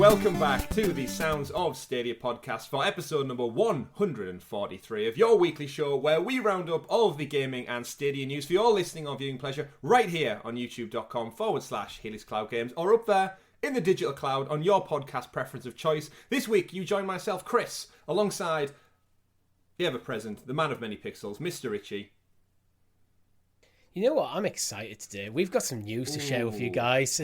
welcome back to the Sounds of Stadia podcast for episode number 143 of your weekly show where we round up all of the gaming and Stadia news for your listening or viewing pleasure right here on youtube.com/Helix Cloud Games or up there in the digital cloud on your podcast preference of choice. This week you join myself, Chris, alongside the ever-present, the man of many pixels, Mr. Richie. You know what? I'm excited today. We've got some news to share with you guys.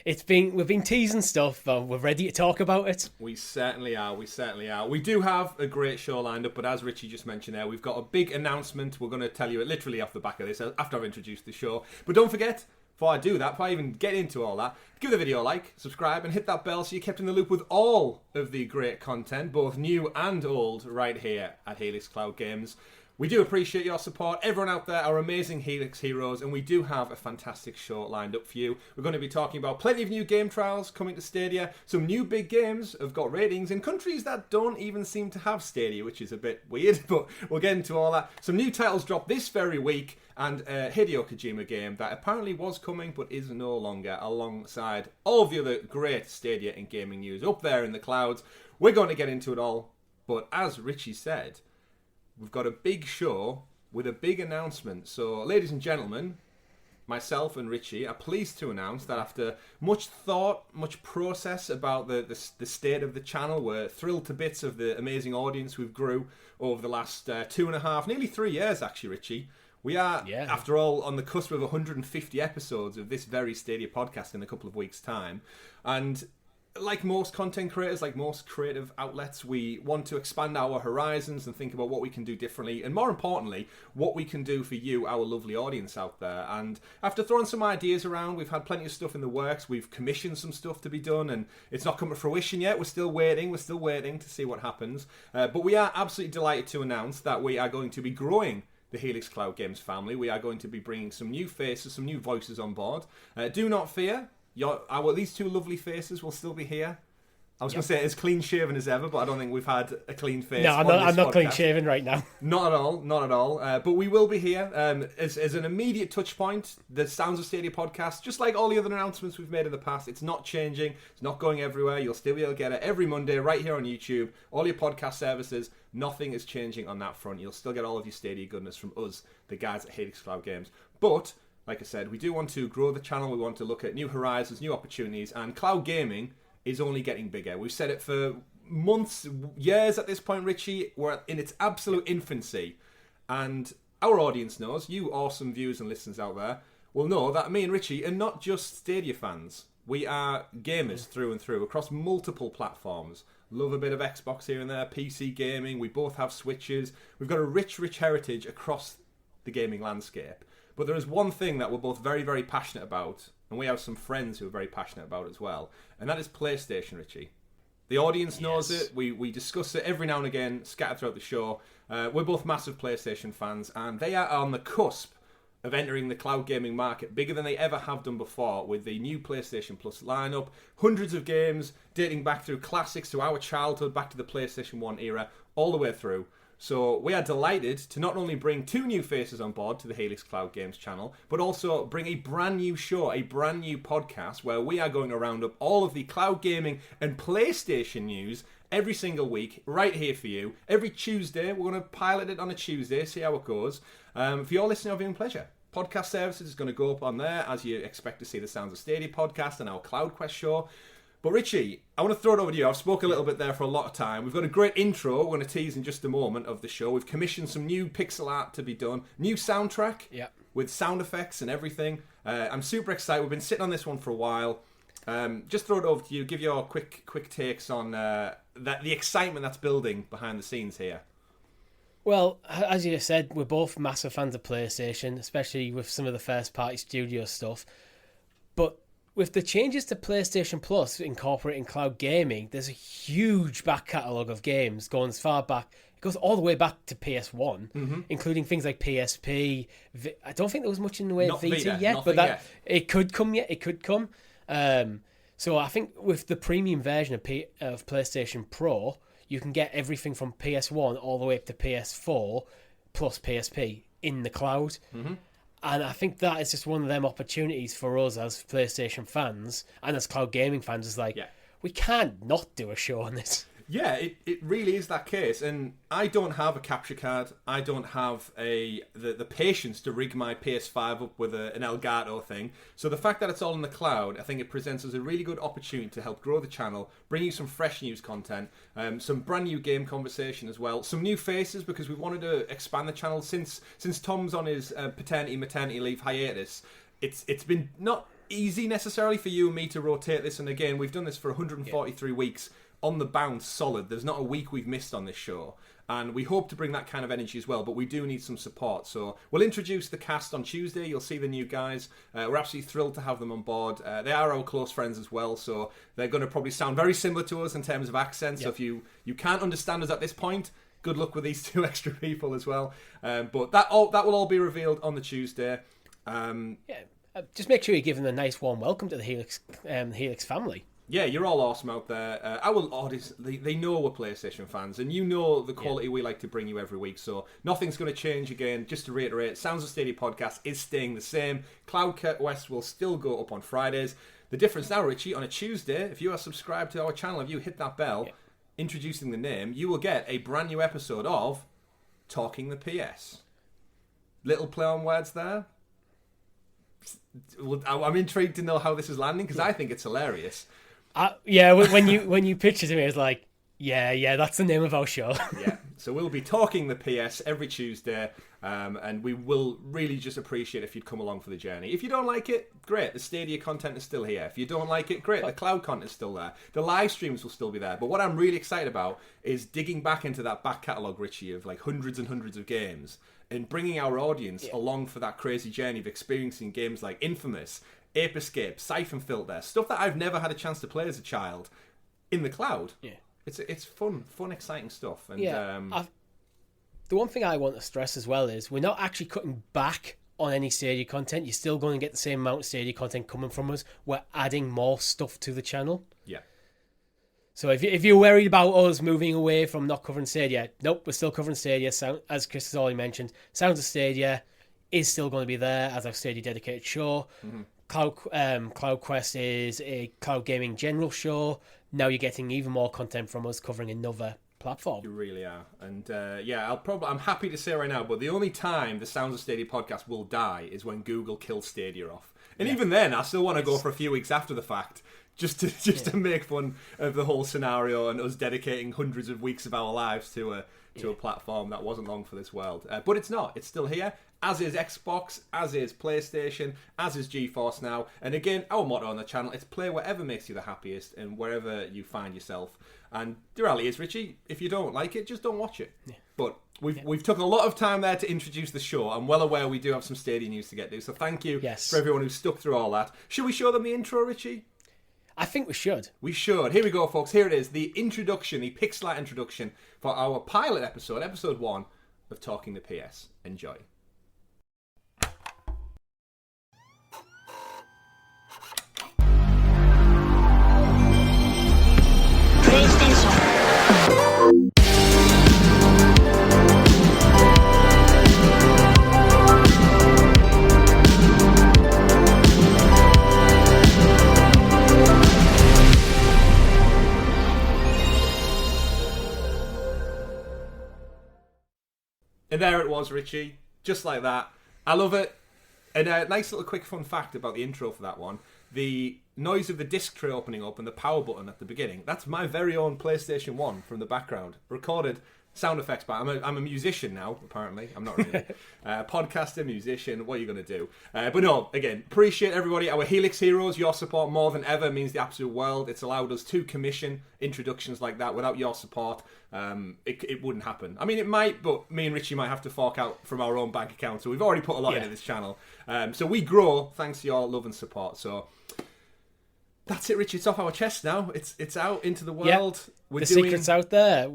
We've been teasing stuff, but we're ready to talk about it. We certainly are. We do have a great show lined up, but as Richie just mentioned there, we've got a big announcement. We're going to tell you it literally off the back of this after I've introduced the show. But don't forget, before I do that, before I even get into all that, give the video a like, subscribe, and hit that bell so you're kept in the loop with all of the great content, both new and old, right here at Helix Cloud Games. We do appreciate your support. Everyone out there are amazing Helix heroes, and we do have a fantastic show lined up for you. We're going to be talking about plenty of new game trials coming to Stadia. Some new big games have got ratings in countries that don't even seem to have Stadia, which is a bit weird, but we'll get into all that. Some new titles dropped this very week, and a Hideo Kojima game that apparently was coming but is no longer, alongside all of the other great Stadia and gaming news up there in the clouds. We're going to get into it all, but as Richie said, we've got a big show with a big announcement. So, ladies and gentlemen, myself and Richie are pleased to announce that after much thought, much process about the state of the channel, we're thrilled to bits of the amazing audience we've grew over the last 2.5, nearly 3 years actually, Richie. We are, after all, on the cusp of 150 episodes of this very Stadia podcast in a couple of weeks' time. And like most content creators, like most creative outlets, we want to expand our horizons and think about what we can do differently, and more importantly, what we can do for you, our lovely audience out there. And after throwing some ideas around, we've had plenty of stuff in the works. We've commissioned some stuff to be done, and it's not come to fruition yet. We're still waiting to see what happens. But we are absolutely delighted to announce that we are going to be growing the Helix Cloud Games family. We are going to be bringing some new faces, some new voices on board. Do not fear. These two lovely faces will still be here. I was going to say as clean shaven as ever, but I don't think we've had a clean face. No, I'm not clean shaven right now. Not at all. But we will be here as an immediate touch point. The Sounds of Stadia podcast, just like all the other announcements we've made in the past, it's not changing. It's not going everywhere. You'll still be able to get it every Monday right here on YouTube. All your podcast services. Nothing is changing on that front. You'll still get all of your Stadia goodness from us, the guys at Helix Cloud Games. But like I said, we do want to grow the channel. We want to look at new horizons, new opportunities, and cloud gaming is only getting bigger. We've said it for months, years at this point, Richie. We're in its absolute infancy. And our audience knows, you awesome viewers and listeners out there, will know that me and Richie are not just Stadia fans. We are gamers through and through across multiple platforms. Love a bit of Xbox here and there, PC gaming. We both have Switches. We've got a rich heritage across the gaming landscape. But there is one thing that we're both very, very passionate about, and we have some friends who are very passionate about as well, and that is PlayStation, Richie. The audience knows it. We discuss it every now and again, scattered throughout the show. We're both massive PlayStation fans, and they are on the cusp of entering the cloud gaming market bigger than they ever have done before with the new PlayStation Plus lineup. Hundreds of games dating back through classics to our childhood, back to the PlayStation 1 era, all the way through. So we are delighted to not only bring two new faces on board to the Helix Cloud Games channel, but also bring a brand new show, a brand new podcast where we are going to round up all of the cloud gaming and PlayStation news every single week, right here for you. Every Tuesday, we're going to pilot it on a Tuesday, see how it goes. For your listening or viewing pleasure. Podcast services is going to go up on there, as you expect to see the Sounds of Stadia podcast and our CloudQuest show. But Richie, I want to throw it over to you. I've spoken a little bit there for a lot of time. We've got a great intro we're going to tease in just a moment of the show. We've commissioned some new pixel art to be done. New soundtrack with sound effects and everything. I'm super excited. We've been sitting on this one for a while. Just throw it over to you. Give your quick takes on the excitement that's building behind the scenes here. Well, as you said, we're both massive fans of PlayStation, especially with some of the first-party studio stuff. But with the changes to PlayStation Plus incorporating cloud gaming, there's a huge back catalogue of games going as far back. It goes all the way back to PS1, including things like PSP. I don't think there was much in the way of Vita yet, but it could come yet. It could come. So I think with the premium version of PlayStation Pro, you can get everything from PS1 all the way up to PS4 plus PSP in the cloud. And I think that is just one of them opportunities for us as PlayStation fans and as cloud gaming fans. Is like, we can't not do a show on this. Yeah, it really is that case, and I don't have a capture card. I don't have the patience to rig my PS5 up with an Elgato thing. So the fact that it's all in the cloud, I think it presents us a really good opportunity to help grow the channel, bring you some fresh news content, some brand new game conversation as well, some new faces, because we wanted to expand the channel since Tom's on his maternity leave hiatus. It's been not easy necessarily for you and me to rotate this, and again, we've done this for 143 weeks. On the bounce, solid. There's not a week we've missed on this show, and we hope to bring that kind of energy as well, but we do need some support. So we'll introduce the cast on Tuesday. You'll see the new guys. We're absolutely thrilled to have them on board. They are our close friends as well, so they're going to probably sound very similar to us in terms of accent. So if you can't understand us at this point, good luck with these two extra people as well. But that will all be revealed on the Tuesday. Just make sure you give them a nice warm welcome to the Helix family. Yeah, you're all awesome out there. Our audience, they know we're PlayStation fans, and you know the quality we like to bring you every week, so nothing's going to change again. Just to reiterate, Sounds of Stadia podcast is staying the same. CloudQuest will still go up on Fridays. The difference now, Richie, on a Tuesday, if you are subscribed to our channel, if you hit that bell, introducing the name, you will get a brand new episode of Talking the PS. Little play on words there. I'm intrigued to know how this is landing, because I think it's hilarious. When you pitched it to me, it's like, yeah, that's the name of our show. Yeah, so we'll be talking the PS every Tuesday, and we will really just appreciate if you'd come along for the journey. If you don't like it, great, the Stadia content is still here. If you don't like it, great, the cloud content is still there. The live streams will still be there. But what I'm really excited about is digging back into that back catalogue, Richie, of like hundreds and hundreds of games, and bringing our audience along for that crazy journey of experiencing games like Infamous, Ape Escape, Siphon Filter, stuff that I've never had a chance to play as a child in the cloud. Yeah. It's fun, exciting stuff. And the one thing I want to stress as well is we're not actually cutting back on any Stadia content. You're still going to get the same amount of Stadia content coming from us. We're adding more stuff to the channel. Yeah. So if you're worried about us moving away from not covering Stadia, nope, we're still covering Stadia. As Chris has already mentioned, Sounds of Stadia is still going to be there as our Stadia dedicated show. Mm-hmm. CloudQuest is a cloud gaming general show. Now you're getting even more content from us covering another platform. You really are. And I'm happy to say right now, but the only time the Sounds of Stadia podcast will die is when Google kills Stadia off. And even then, I still want to go for a few weeks after the fact, just to make fun of the whole scenario and us dedicating hundreds of weeks of our lives to a platform that wasn't long for this world. But it's not. It's still here, as is Xbox, as is PlayStation, as is GeForce Now. And again, our motto on the channel is play whatever makes you the happiest and wherever you find yourself. And the reality is, Richie, if you don't like it, just don't watch it. Yeah. But we've took a lot of time there to introduce the show. I'm well aware we do have some Stadia news to get to, so thank you for everyone who stuck through all that. Should we show them the intro, Richie? I think we should. We should. Here we go, folks. Here it is. The introduction, the pixel art introduction for our pilot episode, episode 1 of Talking the PS. Enjoy. And there it was, Richie. Just like that. I love it. And a nice little quick fun fact about the intro for that one. The noise of the disc tray opening up and the power button at the beginning, that's my very own PlayStation 1 from the background. Recorded sound effects by... I'm a musician now, apparently. I'm not really. Podcaster, musician, what are you going to do? But no, again, appreciate everybody. Our Helix Heroes, your support more than ever means the absolute world. It's allowed us to commission introductions like that. Without your support, it wouldn't happen. I mean, it might, but me and Richie might have to fork out from our own bank account. So we've already put a lot into this channel. So we grow thanks to your love and support. So... that's it, Richie. It's off our chest now. It's out into the world. Yep. Secret's out there.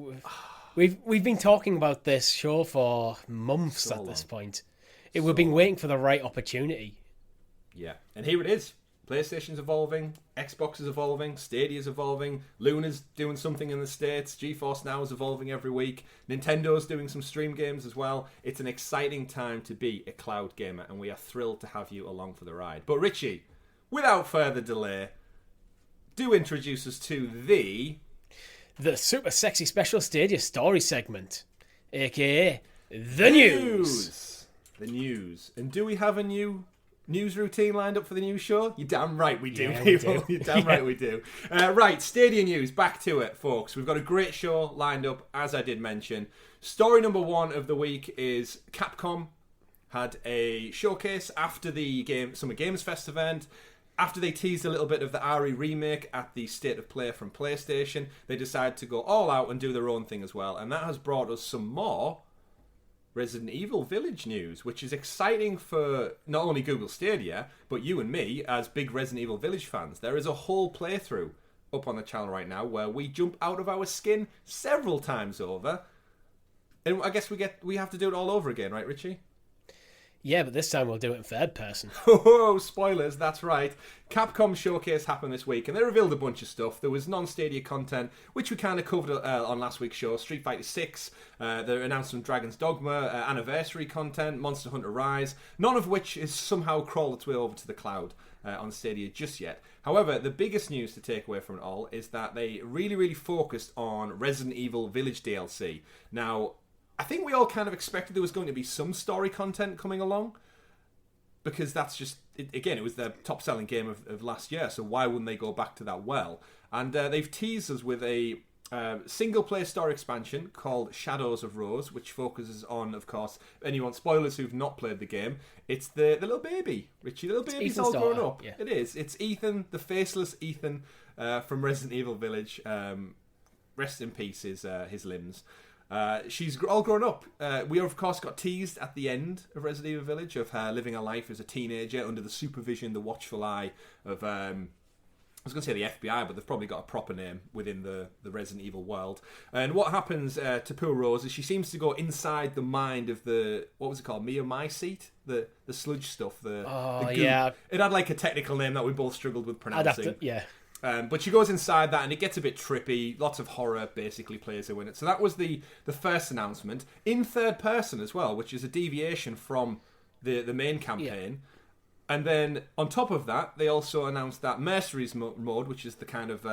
We've been talking about this show for months at this point. We've been waiting for the right opportunity. Yeah, and here it is. PlayStation's evolving, Xbox is evolving, Stadia's evolving, Luna's doing something in the States, GeForce Now is evolving every week, Nintendo's doing some stream games as well. It's an exciting time to be a cloud gamer, and we are thrilled to have you along for the ride. But Richie, without further delay... do introduce us to the super sexy special Stadia story segment, aka the news. The news. And do we have a new news routine lined up for the new show? You're damn right we do, Yeah, people. we do. You're damn right we do. Right, Stadia news. Back to it, folks. We've got a great show lined up, as I did mention. Story number 1 of the week is Capcom had a showcase after the Summer Games Fest event. After they teased a little bit of the RE remake at the State of Play from PlayStation, they decided to go all out and do their own thing as well. And that has brought us some more Resident Evil Village news, which is exciting for not only Google Stadia, but you and me as big Resident Evil Village fans. There is a whole playthrough up on the channel right now where we jump out of our skin several times over. And I guess we have to do it all over again, right, Richie? Yeah, but this time we'll do it in third person. Oh, spoilers, that's right. Capcom Showcase happened this week, and they revealed a bunch of stuff. There was non-Stadia content, which we kind of covered on last week's show. Street Fighter 6, they announced some Dragon's Dogma, anniversary content, Monster Hunter Rise, none of which has somehow crawled its way over to the cloud on Stadia just yet. However, the biggest news to take away from it all is that they really, really focused on Resident Evil Village DLC. Now, I think we all kind of expected there was going to be some story content coming along, because that's just, it was their top-selling game of last year, so why wouldn't they go back to that well? And they've teased us with a single-player story expansion called Shadows of Rose, which focuses on, of course, anyone, spoilers who've not played the game, it's the little baby, Richie. The little baby's all grown up. Yeah. It is. It's Ethan, the faceless Ethan from Resident Evil Village. Rest in peace, his limbs. She's all grown up. We, of course, got teased at the end of Resident Evil Village of her living her life as a teenager under the supervision, the watchful eye of, I was going to say the FBI, but they've probably got a proper name within the Resident Evil world. And what happens to poor Rose is she seems to go inside the mind of the, what was it called, Mycete? The sludge stuff. The goo. Yeah. It had like a technical name that we both struggled with pronouncing. Yeah. But she goes inside that and it gets a bit trippy. Lots of horror basically plays her in it. So that was the first announcement. In third person as well, which is a deviation from the main campaign. Yeah. And then on top of that, they also announced that Mercenaries mode, which is the kind of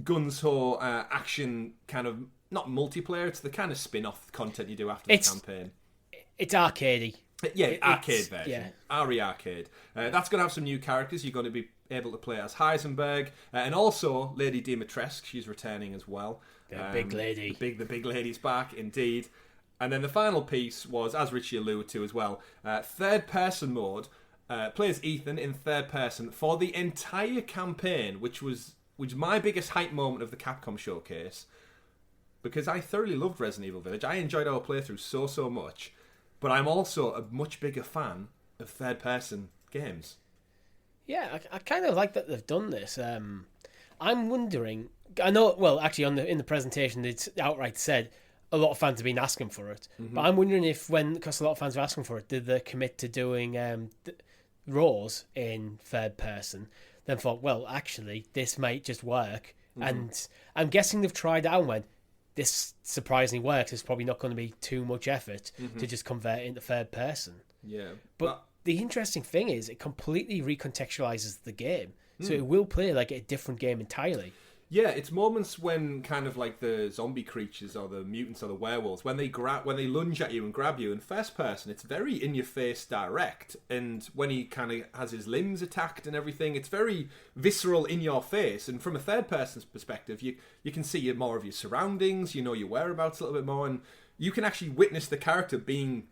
guns-ho action kind of, not multiplayer, it's the kind of spin-off content you do after the campaign. It's arcadey. Yeah, arcade version. Yeah. RE Arcade. That's going to have some new characters. You're going to be able to play as Heisenberg. And also Lady Dimitrescu. She's returning as well. The big lady. The big lady's back, indeed. And then the final piece was, as Richie alluded to as well, third-person mode. Plays Ethan in third person for the entire campaign, which was my biggest hype moment of the Capcom showcase. Because I thoroughly loved Resident Evil Village. I enjoyed our playthrough so much. But I'm also a much bigger fan of third-person games. Yeah, I kind of like that they've done this. I'm wondering... I know, well, actually, in the presentation, it's outright said a lot of fans have been asking for it. Mm-hmm. But I'm wondering if because a lot of fans are asking for it, did they commit to doing Rose in third person, then thought, well, actually, this might just work. Mm-hmm. And I'm guessing they've tried out and went, this surprisingly works. It's probably not going to be too much effort to just convert it into third person. Yeah. But the interesting thing is it completely recontextualizes the game. So it will play like a different game entirely. Yeah, it's moments when kind of like the zombie creatures or the mutants or the werewolves, when they lunge at you and grab you in first person, it's very in your face direct. And when he kind of has his limbs attacked and everything, it's very visceral in your face. And from a third person's perspective, you can see more of your surroundings, you know your whereabouts a little bit more, and you can actually witness the character being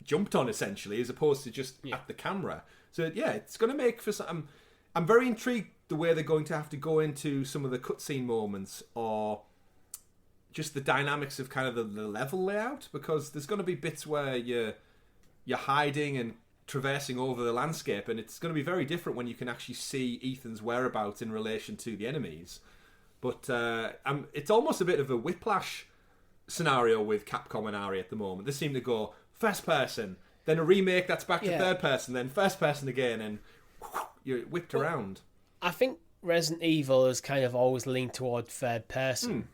jumped on essentially, as opposed to just at the camera. So yeah, it's going to make for some. I'm very intrigued the way they're going to have to go into some of the cutscene moments or just the dynamics of kind of the level layout, because there's going to be bits where you're hiding and traversing over the landscape, and it's going to be very different when you can actually see Ethan's whereabouts in relation to the enemies. But it's almost a bit of a whiplash scenario with Capcom and Ari at the moment. They seem to go first person, then a remake that's back to third person, then first person again, and you're whipped around. I think Resident Evil has kind of always leaned toward third person.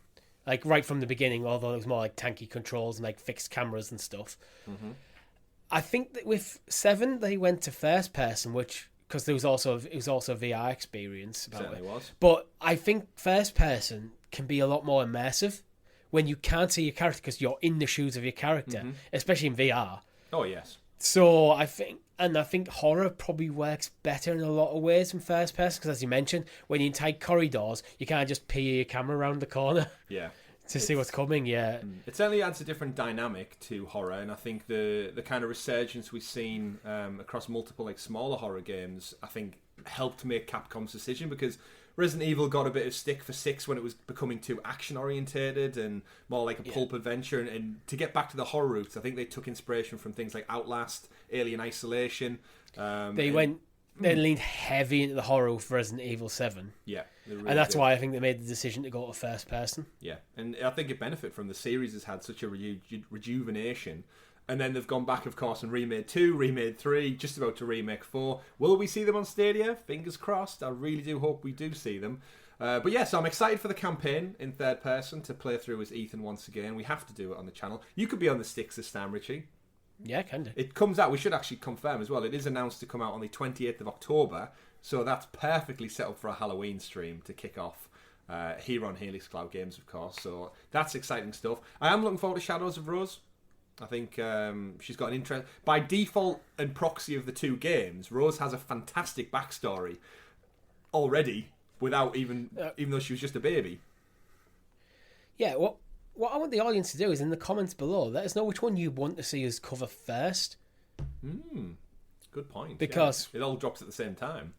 Like right from the beginning, although it was more like tanky controls and like fixed cameras and stuff. Mm-hmm. I think that with 7 they went to first person, which because it was also a VR experience about Certainly it. was. But I think first person can be a lot more immersive when you can't see your character because you're in the shoes of your character, especially in VR. Oh yes. So I think horror probably works better in a lot of ways in first person because, as you mentioned, when you're in tight corridors, you can't just peer your camera around the corner. Yeah. To see what's coming, yeah. It certainly adds a different dynamic to horror, and I think the kind of resurgence we've seen across multiple like smaller horror games, I think helped make Capcom's decision, because Resident Evil got a bit of stick for 6 when it was becoming too action orientated and more like a pulp adventure, and to get back to the horror roots, I think they took inspiration from things like Outlast, Alien Isolation. They leaned heavy into the horror for Resident Evil 7. Yeah. Really and that's why I think they made the decision to go to first person. Yeah, and I think it benefit from the series has had such a rejuvenation. And then they've gone back, of course, and remade 2, remade 3, just about to remake 4. Will we see them on Stadia? Fingers crossed. I really do hope we do see them. But yeah, so I'm excited for the campaign in third person to play through as Ethan once again. We have to do it on the channel. You could be on the sticks this time, Richie. Yeah, I can do. It comes out, we should actually confirm as well, it is announced to come out on the 28th of October, so that's perfectly set up for a Halloween stream to kick off here on Helix Cloud Games, of course, so that's exciting stuff. I am looking forward to Shadows of Rose. I think she's got an interest. By default and proxy of the two games, Rose has a fantastic backstory already, without even though she was just a baby. Yeah, what I want the audience to do is in the comments below, let us know which one you want to see us cover first. Good point. Because it all drops at the same time.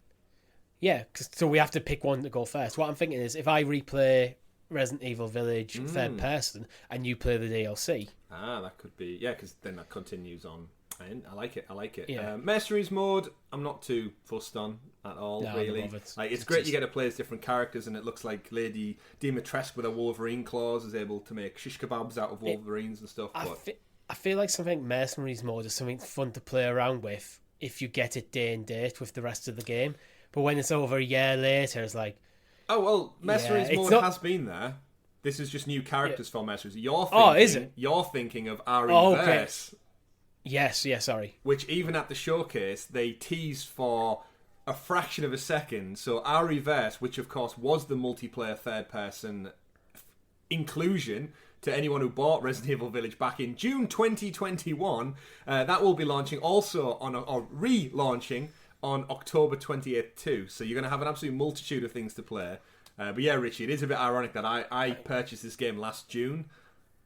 Yeah, so we have to pick one to go first. What I'm thinking is, if I replay Resident Evil Village third person and you play the DLC. That could be, yeah, because then that continues on. I like it. Yeah. Mercenaries mode, I'm not too fussed on at all, really. It's great you get to play as different characters, and it looks like Lady Dimitrescu with her Wolverine claws is able to make shish kebabs out of Wolverines and stuff. I feel like something Mercenaries mode is something fun to play around with if you get it day and date with the rest of the game. But when it's over a year later, it's like... Oh, well, Mercenaries mode has been there. This is just new characters for Mercenaries. Is it? You're thinking of RE Verse. Yes, sorry. Which even at the showcase, they teased for a fraction of a second. So RE Verse, which of course was the multiplayer third-person inclusion to anyone who bought Resident Evil Village back in June 2021, that will be launching also or relaunching on October 28th too. So you're going to have an absolute multitude of things to play. But yeah, Richie, it is a bit ironic that I purchased this game last June,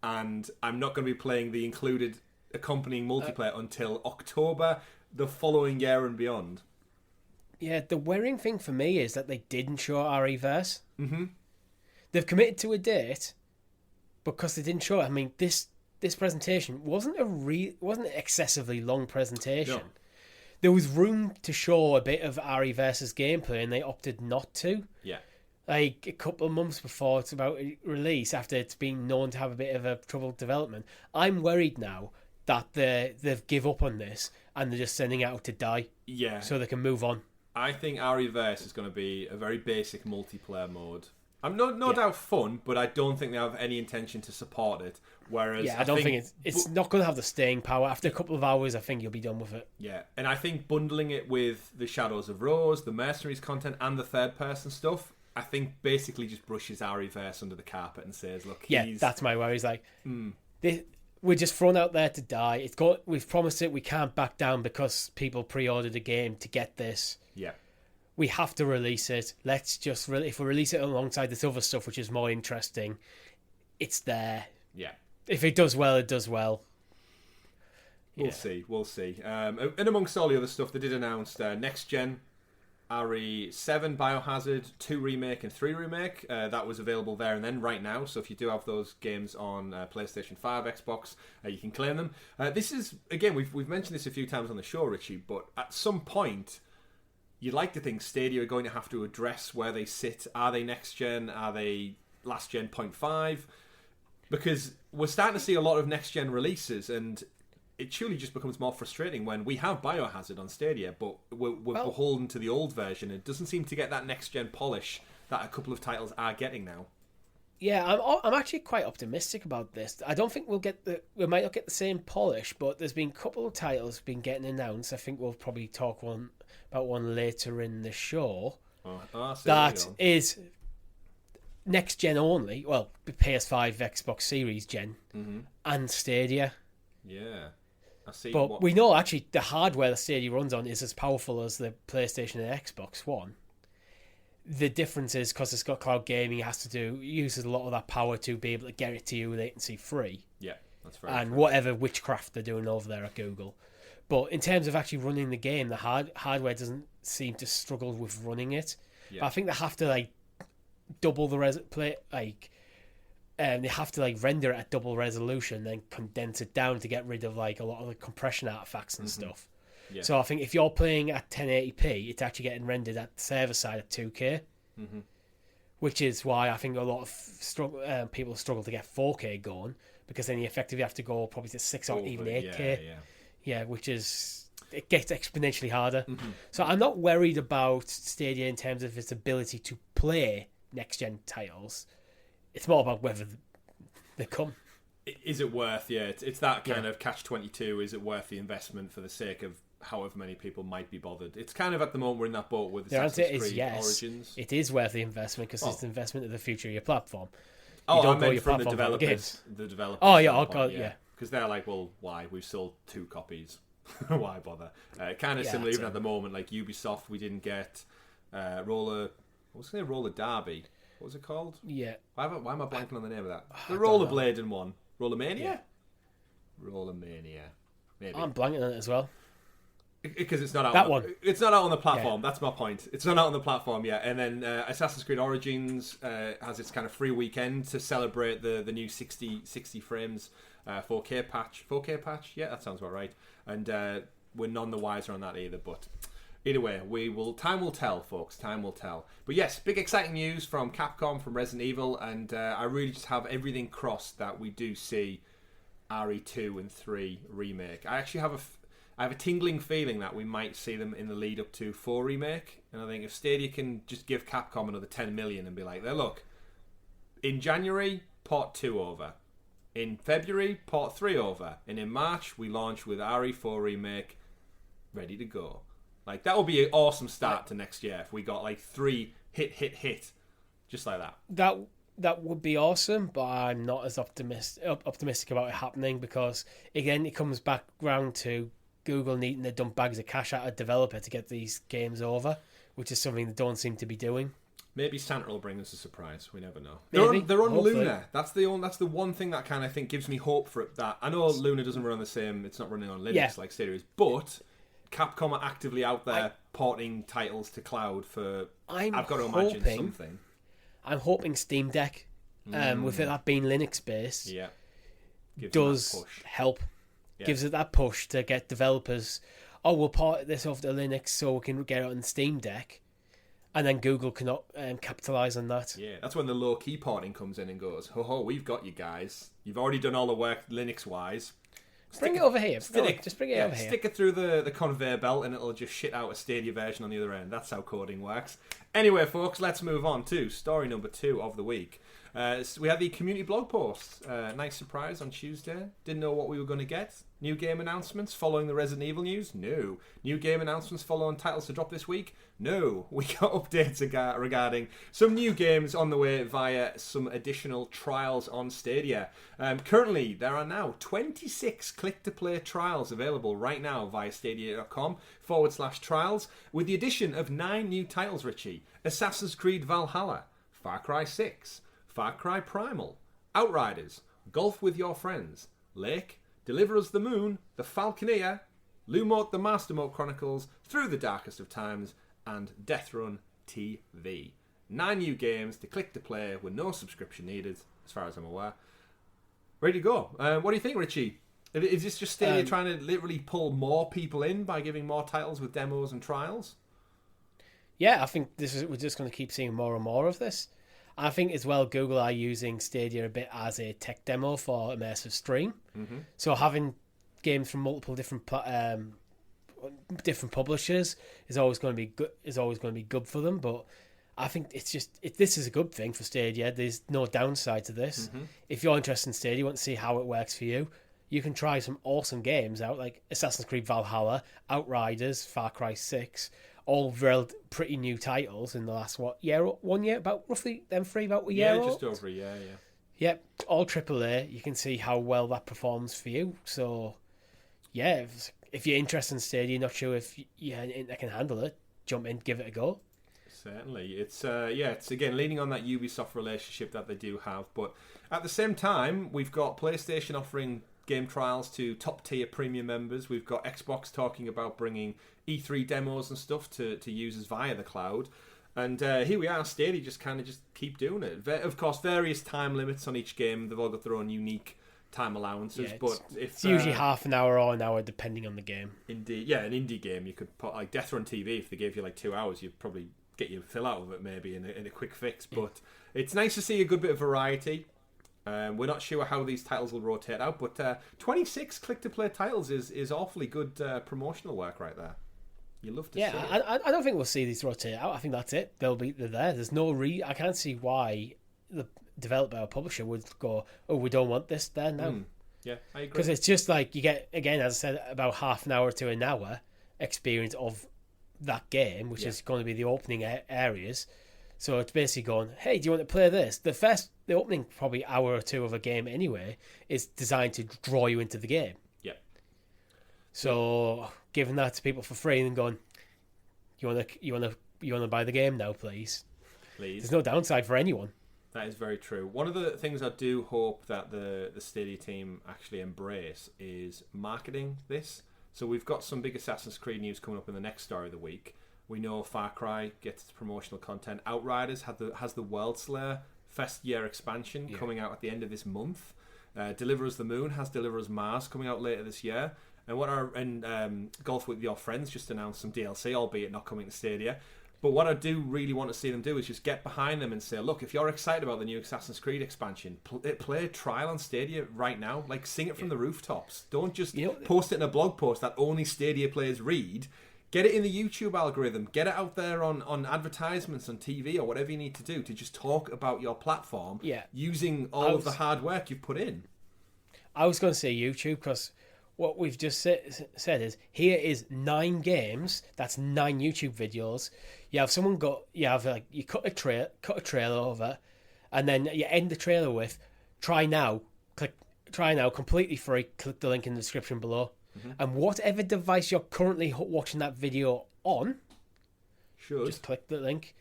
and I'm not going to be playing the included accompanying multiplayer until October the following year and beyond. Yeah, the worrying thing for me is that they didn't show RE-verse. They've committed to a date because they didn't show it. I mean, this presentation wasn't an excessively long presentation. No. There was room to show a bit of RE-verse's gameplay, and they opted not to. Yeah. Like a couple of months before it's about release, after it's been known to have a bit of a troubled development. I'm worried now that they've give up on this and they're just sending it out to die. Yeah. So they can move on. I think RE-verse is going to be a very basic multiplayer mode. I'm no doubt fun, but I don't think they have any intention to support it. Whereas I don't think it's not going to have the staying power. After a couple of hours, I think you'll be done with it. Yeah, and I think bundling it with the Shadows of Rose, the Mercenaries content, and the third-person stuff, I think basically just brushes RE-verse under the carpet and says, look, that's my worry. It's like, we're just thrown out there to die. We've promised it. We can't back down because people pre-ordered a game to get this. Yeah. We have to release it. Let's just if we release it alongside this other stuff, which is more interesting, it's there. Yeah. If it does well, it does well. We'll see. And amongst all the other stuff, they did announce next gen RE7 Biohazard 2 Remake and 3 Remake. That was available there and then right now. So if you do have those games on PlayStation 5, Xbox, you can claim them. This is, again, we've mentioned this a few times on the show, Richie, but at some point, you'd like to think Stadia are going to have to address where they sit. Are they next gen? Are they last gen 0.5? Because we're starting to see a lot of next gen releases, and it surely just becomes more frustrating when we have Biohazard on Stadia, but we're beholden to the old version. It doesn't seem to get that next gen polish that a couple of titles are getting now. I'm actually quite optimistic about this. I don't think we might not get the same polish, but there's been a couple of titles been getting announced. I think we'll probably talk about one later in the show. That is next gen only. Well, PS5, Xbox Series gen, and Stadia. Yeah, I see. But we know actually the hardware the Stadia runs on is as powerful as the PlayStation and Xbox One. The difference is because it's got cloud gaming, it uses a lot of that power to be able to get it to you latency free. Yeah, that's very and true. Whatever witchcraft they're doing over there at Google. But in terms of actually running the game, the hardware doesn't seem to struggle with running it. Yeah. But I think they have to double the they have to render it at double resolution, then condense it down to get rid of a lot of the compression artifacts and stuff. Yeah. So I think if you're playing at 1080p, it's actually getting rendered at the server side at 2K, which is why I think a lot of people struggle to get 4K going, because then you effectively have to go probably to 6 or even 8K. Yeah, which is, it gets exponentially harder. So I'm not worried about Stadia in terms of its ability to play next-gen titles. It's more about whether they come. Is it worth, it's that kind of catch-22, is it worth the investment for the sake of however many people might be bothered? It's kind of at the moment we're in that boat with Assassin's Creed Origins. It is worth the investment because it's the investment of the future of your platform. I meant from the developers. Because they're like, well, why? We've sold 2 copies. Why bother? Kind of similar even at the moment, like Ubisoft, we didn't get Roller Derby. What was it called? Yeah. Why am I blanking on the name of that? The rollerblading one. Rollermania? Yeah. Rollermania. Maybe. I'm blanking on it as well. Because it's not out. That one. It's not out on the platform. Yeah. That's my point. It's not out on the platform yet. And then Assassin's Creed Origins has its kind of free weekend to celebrate the new 60 frames 4K patch. 4K patch? Yeah, that sounds about right. And we're none the wiser on that either. But either way, time will tell, folks. Time will tell. But yes, big exciting news from Capcom, from Resident Evil, and I really just have everything crossed that we do see RE2 and 3 remake. I actually have a tingling feeling that we might see them in the lead up to 4 remake, and I think if Stadia can just give Capcom another 10 million and be like, look, in January, Part 2 over. In February, Part 3 over. And in March, we launch with RE4 remake ready to go. Like, that would be an awesome start to next year if we got 3 hit, just like that. That would be awesome, but I'm not as optimistic about it happening, because, again, it comes back round to Google needing to dump bags of cash at a developer to get these games over, which is something they don't seem to be doing. Maybe Santa will bring us a surprise. We never know. Maybe. They're on Luna. That's the one thing that kind of gives me hope for it. That I know Luna doesn't run on the same. It's not running on Linux like Stadia is, but Capcom are actively out there porting titles to cloud for. I've got to imagine something. I'm hoping Steam Deck, with that being Linux based, does help. Yeah. Gives it that push to get developers. We'll port this off to Linux so we can get it on Steam Deck, and then Google cannot capitalize on that. Yeah, that's when the low key porting comes in and goes, "Ho, we've got you guys. You've already done all the work Linux wise. Bring it over here. Just bring it over here. Stick it through the conveyor belt, and it'll just shit out a Stadia version on the other end. That's how coding works. Anyway, folks, let's move on to story number 2 of the week. So we had the community blog post. Nice surprise on Tuesday. Didn't know what we were going to get. New game announcements following the Resident Evil news? No. New game announcements following titles to drop this week? No. We got updates regarding some new games on the way via some additional trials on Stadia. Currently, there are now 26 click-to-play trials available right now via stadia.com/trials, with the addition of 9 new titles, Richie. Assassin's Creed Valhalla, Far Cry 6, Far Cry Primal, Outriders, Golf with Your Friends, Lake, Deliver Us the Moon, The Falconeer, Lumort the Master Mode Chronicles, Through the Darkest of Times, and Death Run TV. 9 new games to click to play with no subscription needed, as far as I'm aware. Ready to go. What do you think, Richie? Is this just Stadia trying to literally pull more people in by giving more titles with demos and trials? Yeah, I think we're just going to keep seeing more and more of this. I think as well, Google are using Stadia a bit as a tech demo for immersive stream. Mm-hmm. So having games from multiple different publishers is always going to be good. For them, but I think this is a good thing for Stadia. There's no downside to this. If you're interested in Stadia, you want to see how it works for you, you can try some awesome games out, like Assassin's Creed Valhalla, Outriders, Far Cry 6, all pretty new titles in the last, 1 year? About roughly them three, about a year just old? over a year, yeah. Yep, all AAA. You can see how well that performs for you. So, yeah, if you're interested in Stadia, not sure if I can handle it, jump in, give it a go. Certainly. It's again leaning on that Ubisoft relationship that they do have, but at the same time, we've got PlayStation offering game trials to top tier premium members. We've got Xbox talking about bringing E3 demos and stuff to users via the cloud. And here we are, Stadia just keep doing it. Of course, various time limits on each game. They've all got their own unique time allowances, but it's usually half an hour or an hour depending on the game. Indeed, yeah, an indie game you could put like Death Run TV. If they gave you like 2 hours, you'd probably get your fill out of it maybe in a quick fix. But it's nice to see a good bit of variety. We're not sure how these titles will rotate out, but 26 click-to-play titles is awfully good promotional work right there. You love to see it. I don't think we'll see these rotate out. I think that's it. They're there. There's no I can't see why the developer or publisher would go, oh, we don't want this there now. Yeah, I agree. Because it's just like you get, again, as I said, about half an hour to an hour experience of that game, which is going to be the opening areas. So it's basically going, hey, do you want to play this? The opening probably hour or two of a game anyway is designed to draw you into the game. Yeah. So giving that to people for free and going, you want to buy the game now, please. There's no downside for anyone. That is very true. One of the things I do hope that the Stadia team actually embrace is marketing this. So we've got some big Assassin's Creed news coming up in the next story of the week. We know Far Cry gets its promotional content. Outriders has the World Slayer Fest Year expansion coming out at the end of this month. Deliver Us the Moon has Deliver Us Mars coming out later this year. And Golf with Your Friends just announced some DLC, albeit not coming to Stadia. But what I do really want to see them do is just get behind them and say, look, if you're excited about the new Assassin's Creed expansion, play a trial on Stadia right now. Like, sing it from the rooftops. Don't just post it in a blog post that only Stadia players read. Get it in the YouTube algorithm. Get it out there on advertisements on TV or whatever you need to do to just talk about your platform using all of the hard work you've put in. I was going to say YouTube because what we've just said is here is 9 games. That's 9 YouTube videos. You have you cut a trailer over, and then you end the trailer with try now, completely free. Click the link in the description below. And whatever device you're currently watching that video on, just click the link.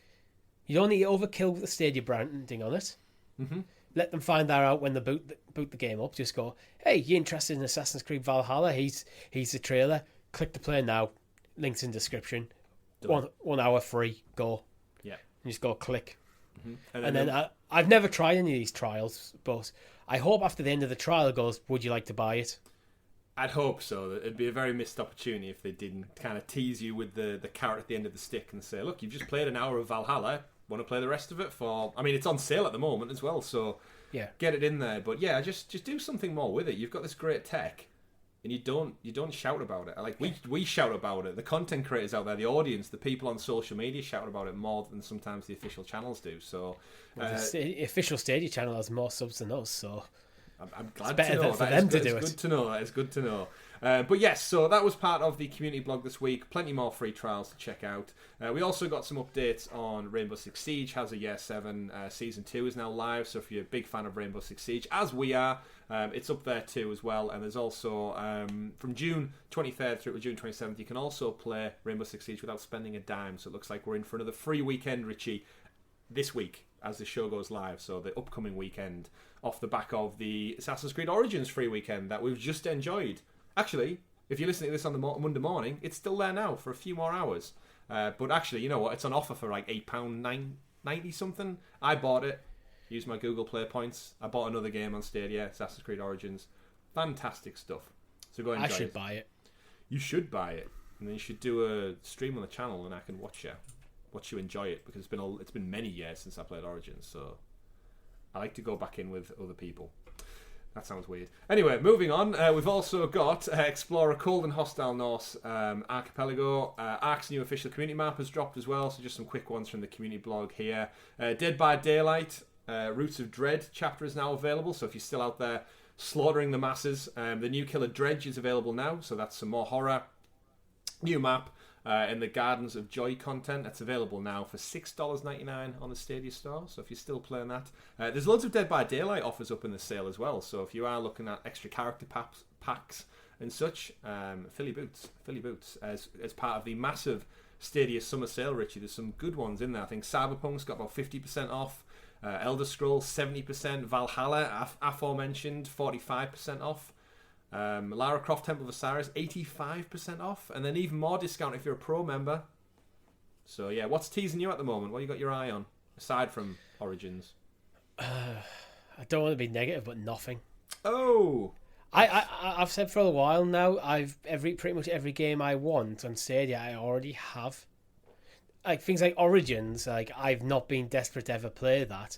You don't need to overkill the Stadia branding on it. Let them find that out when they boot the game up. Just go, hey, you interested in Assassin's Creed Valhalla? He's the trailer. Click to play now. Links in description. 1 hour free. Go. Yeah. And just go click. And then I've never tried any of these trials, but I hope after the end of the trial it goes, would you like to buy it? I'd hope so. It'd be a very missed opportunity if they didn't kind of tease you with the carrot at the end of the stick and say, look, you've just played an hour of Valhalla. Want to play the rest of it for... I mean, it's on sale at the moment as well, so get it in there. But yeah, just do something more with it. You've got this great tech, and you don't shout about it. Like we shout about it. The content creators out there, the audience, the people on social media shout about it more than sometimes the official channels do. So the official Stadia channel has more subs than us, so... I'm glad to know. For them to do it. It's good to know. That is good to know. But yes, so that was part of the community blog this week. Plenty more free trials to check out. We also got some updates on Rainbow Six Siege. Has a Year 7 Season 2 is now live. So if you're a big fan of Rainbow Six Siege, as we are, it's up there too as well. And there's also, from June 23rd through to June 27th, you can also play Rainbow Six Siege without spending a dime. So it looks like we're in for another free weekend, Richie, this week as the show goes live. So the upcoming weekend, off the back of the Assassin's Creed Origins free weekend that we've just enjoyed. Actually, if you're listening to this on the Monday morning, it's still there now for a few more hours. But actually, you know what? It's on offer for like £8.90 something. I bought it. Used my Google Play points. I bought another game on Stadia, Assassin's Creed Origins. Fantastic stuff. So go enjoy it. I should buy it. You should buy it. And then you should do a stream on the channel and I can watch you enjoy it, because it's been many years since I played Origins, so I like to go back in with other people. That sounds weird. Anyway, moving on. We've also got Explore a Cold and Hostile Norse Archipelago. Ark's new official community map has dropped as well, so just some quick ones from the community blog here. Dead by Daylight, Roots of Dread chapter is now available, so if you're still out there slaughtering the masses, the new Killer Dredge is available now, so that's some more horror. New map. In the Gardens of Joy content, that's available now for $6.99 on the Stadia store. So if you're still playing that, there's loads of Dead by Daylight offers up in the sale as well. So if you are looking at extra character packs and such, Philly boots as part of the massive Stadia summer sale, Richie. There's some good ones in there. I think Cyberpunk's got about 50% off. Elder Scrolls 70%. Valhalla, aforementioned, 45% off. Lara Croft Temple of Osiris 85% off, and then even more discount if you're a pro member. So yeah, what's teasing you at the moment? What you got your eye on aside from Origins? I don't want to be negative, but nothing. Oh, I've said for a while now, pretty much every game I want on Stadia I already have. Like things like Origins, like I've not been desperate to ever play that.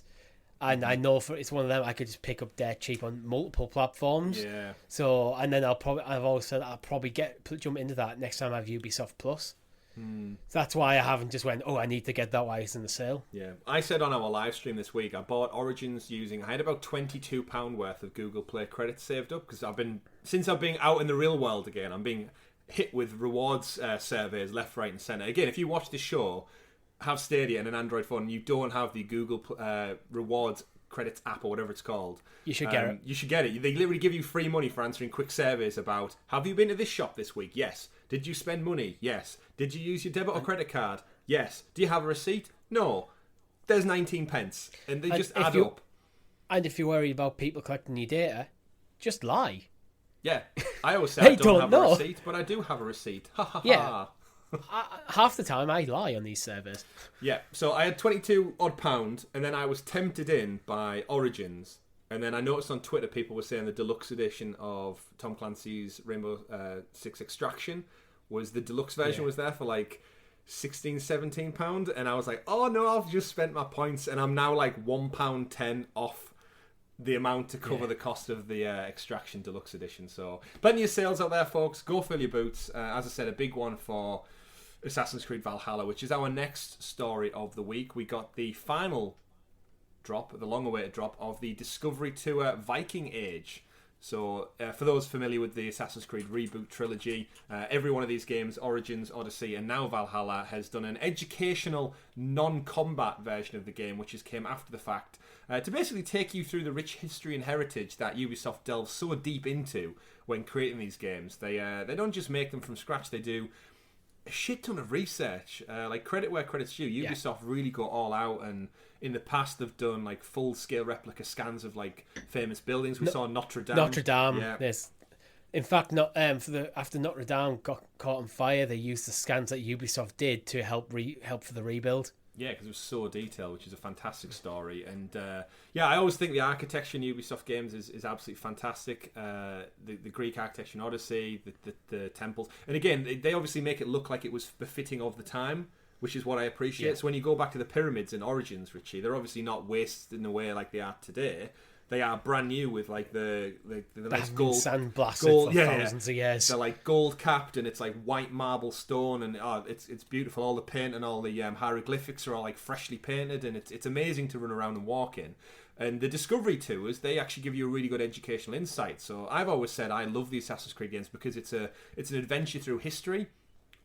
And I know it's one of them I could just pick up dead cheap on multiple platforms. Yeah. So, and then I've always said I'll probably jump into that next time I have Ubisoft Plus. So that's why I haven't just went, I need to get that while it's in the sale. Yeah. I said on our live stream this week, I bought Origins I had about £22 worth of Google Play credits saved up, because since I've been out in the real world again, I'm being hit with rewards surveys left, right and centre. Again, if you watch this show, have Stadia and an Android phone, and you don't have the Google Rewards Credits app or whatever it's called, you should get it. You should get it. They literally give you free money for answering quick surveys about, have you been to this shop this week? Yes. Did you spend money? Yes. Did you use your debit or credit card? Yes. Do you have a receipt? No. There's 19 pence. And they just add up. And if you're worried about people collecting your data, just lie. Yeah. I always say I don't have a receipt, but I do have a receipt. Ha ha ha. Yeah. Half the time I lie on these servers. Yeah, so I had 22 odd pound, and then I was tempted in by Origins, and then I noticed on Twitter people were saying the deluxe edition of Tom Clancy's Rainbow Six Extraction was the deluxe version was there for like £16-17, and I was like, oh no, I've just spent my points, and I'm now like £1.10 off the amount to cover the cost of the Extraction Deluxe Edition. So plenty of sales out there, folks. Go fill your boots. As I said, a big one for Assassin's Creed Valhalla, which is our next story of the week. We got the final drop, the long-awaited drop of the Discovery Tour Viking Age. So for those familiar with the Assassin's Creed reboot trilogy, every one of these games, Origins, Odyssey, and now Valhalla, has done an educational non-combat version of the game, which came after the fact, to basically take you through the rich history and heritage that Ubisoft delves so deep into when creating these games. They don't just make them from scratch, they do a shit ton of research. Like, credit where credit's due. Ubisoft really go all out, and in the past they've done like full-scale replica scans of like famous buildings. We saw Notre Dame. Yeah. There's, in fact, after Notre Dame got caught on fire, they used the scans that Ubisoft did to help for the rebuild. Yeah, because it was so detailed, which is a fantastic story. And I always think the architecture in Ubisoft games is absolutely fantastic. The Greek architecture in Odyssey, the temples. And again, they obviously make it look like it was befitting of the time, which is what I appreciate. Yeah. So when you go back to the pyramids in Origins, Richie, they're obviously not wasted away like they are today. They are brand new with like the nice gold sandblasted for thousands of years. They're like gold capped, and it's like white marble stone, and it's beautiful. All the paint and all the hieroglyphics are all like freshly painted, and it's amazing to run around and walk in. And the Discovery Tours, they actually give you a really good educational insight. So I've always said I love the Assassin's Creed games because it's an adventure through history.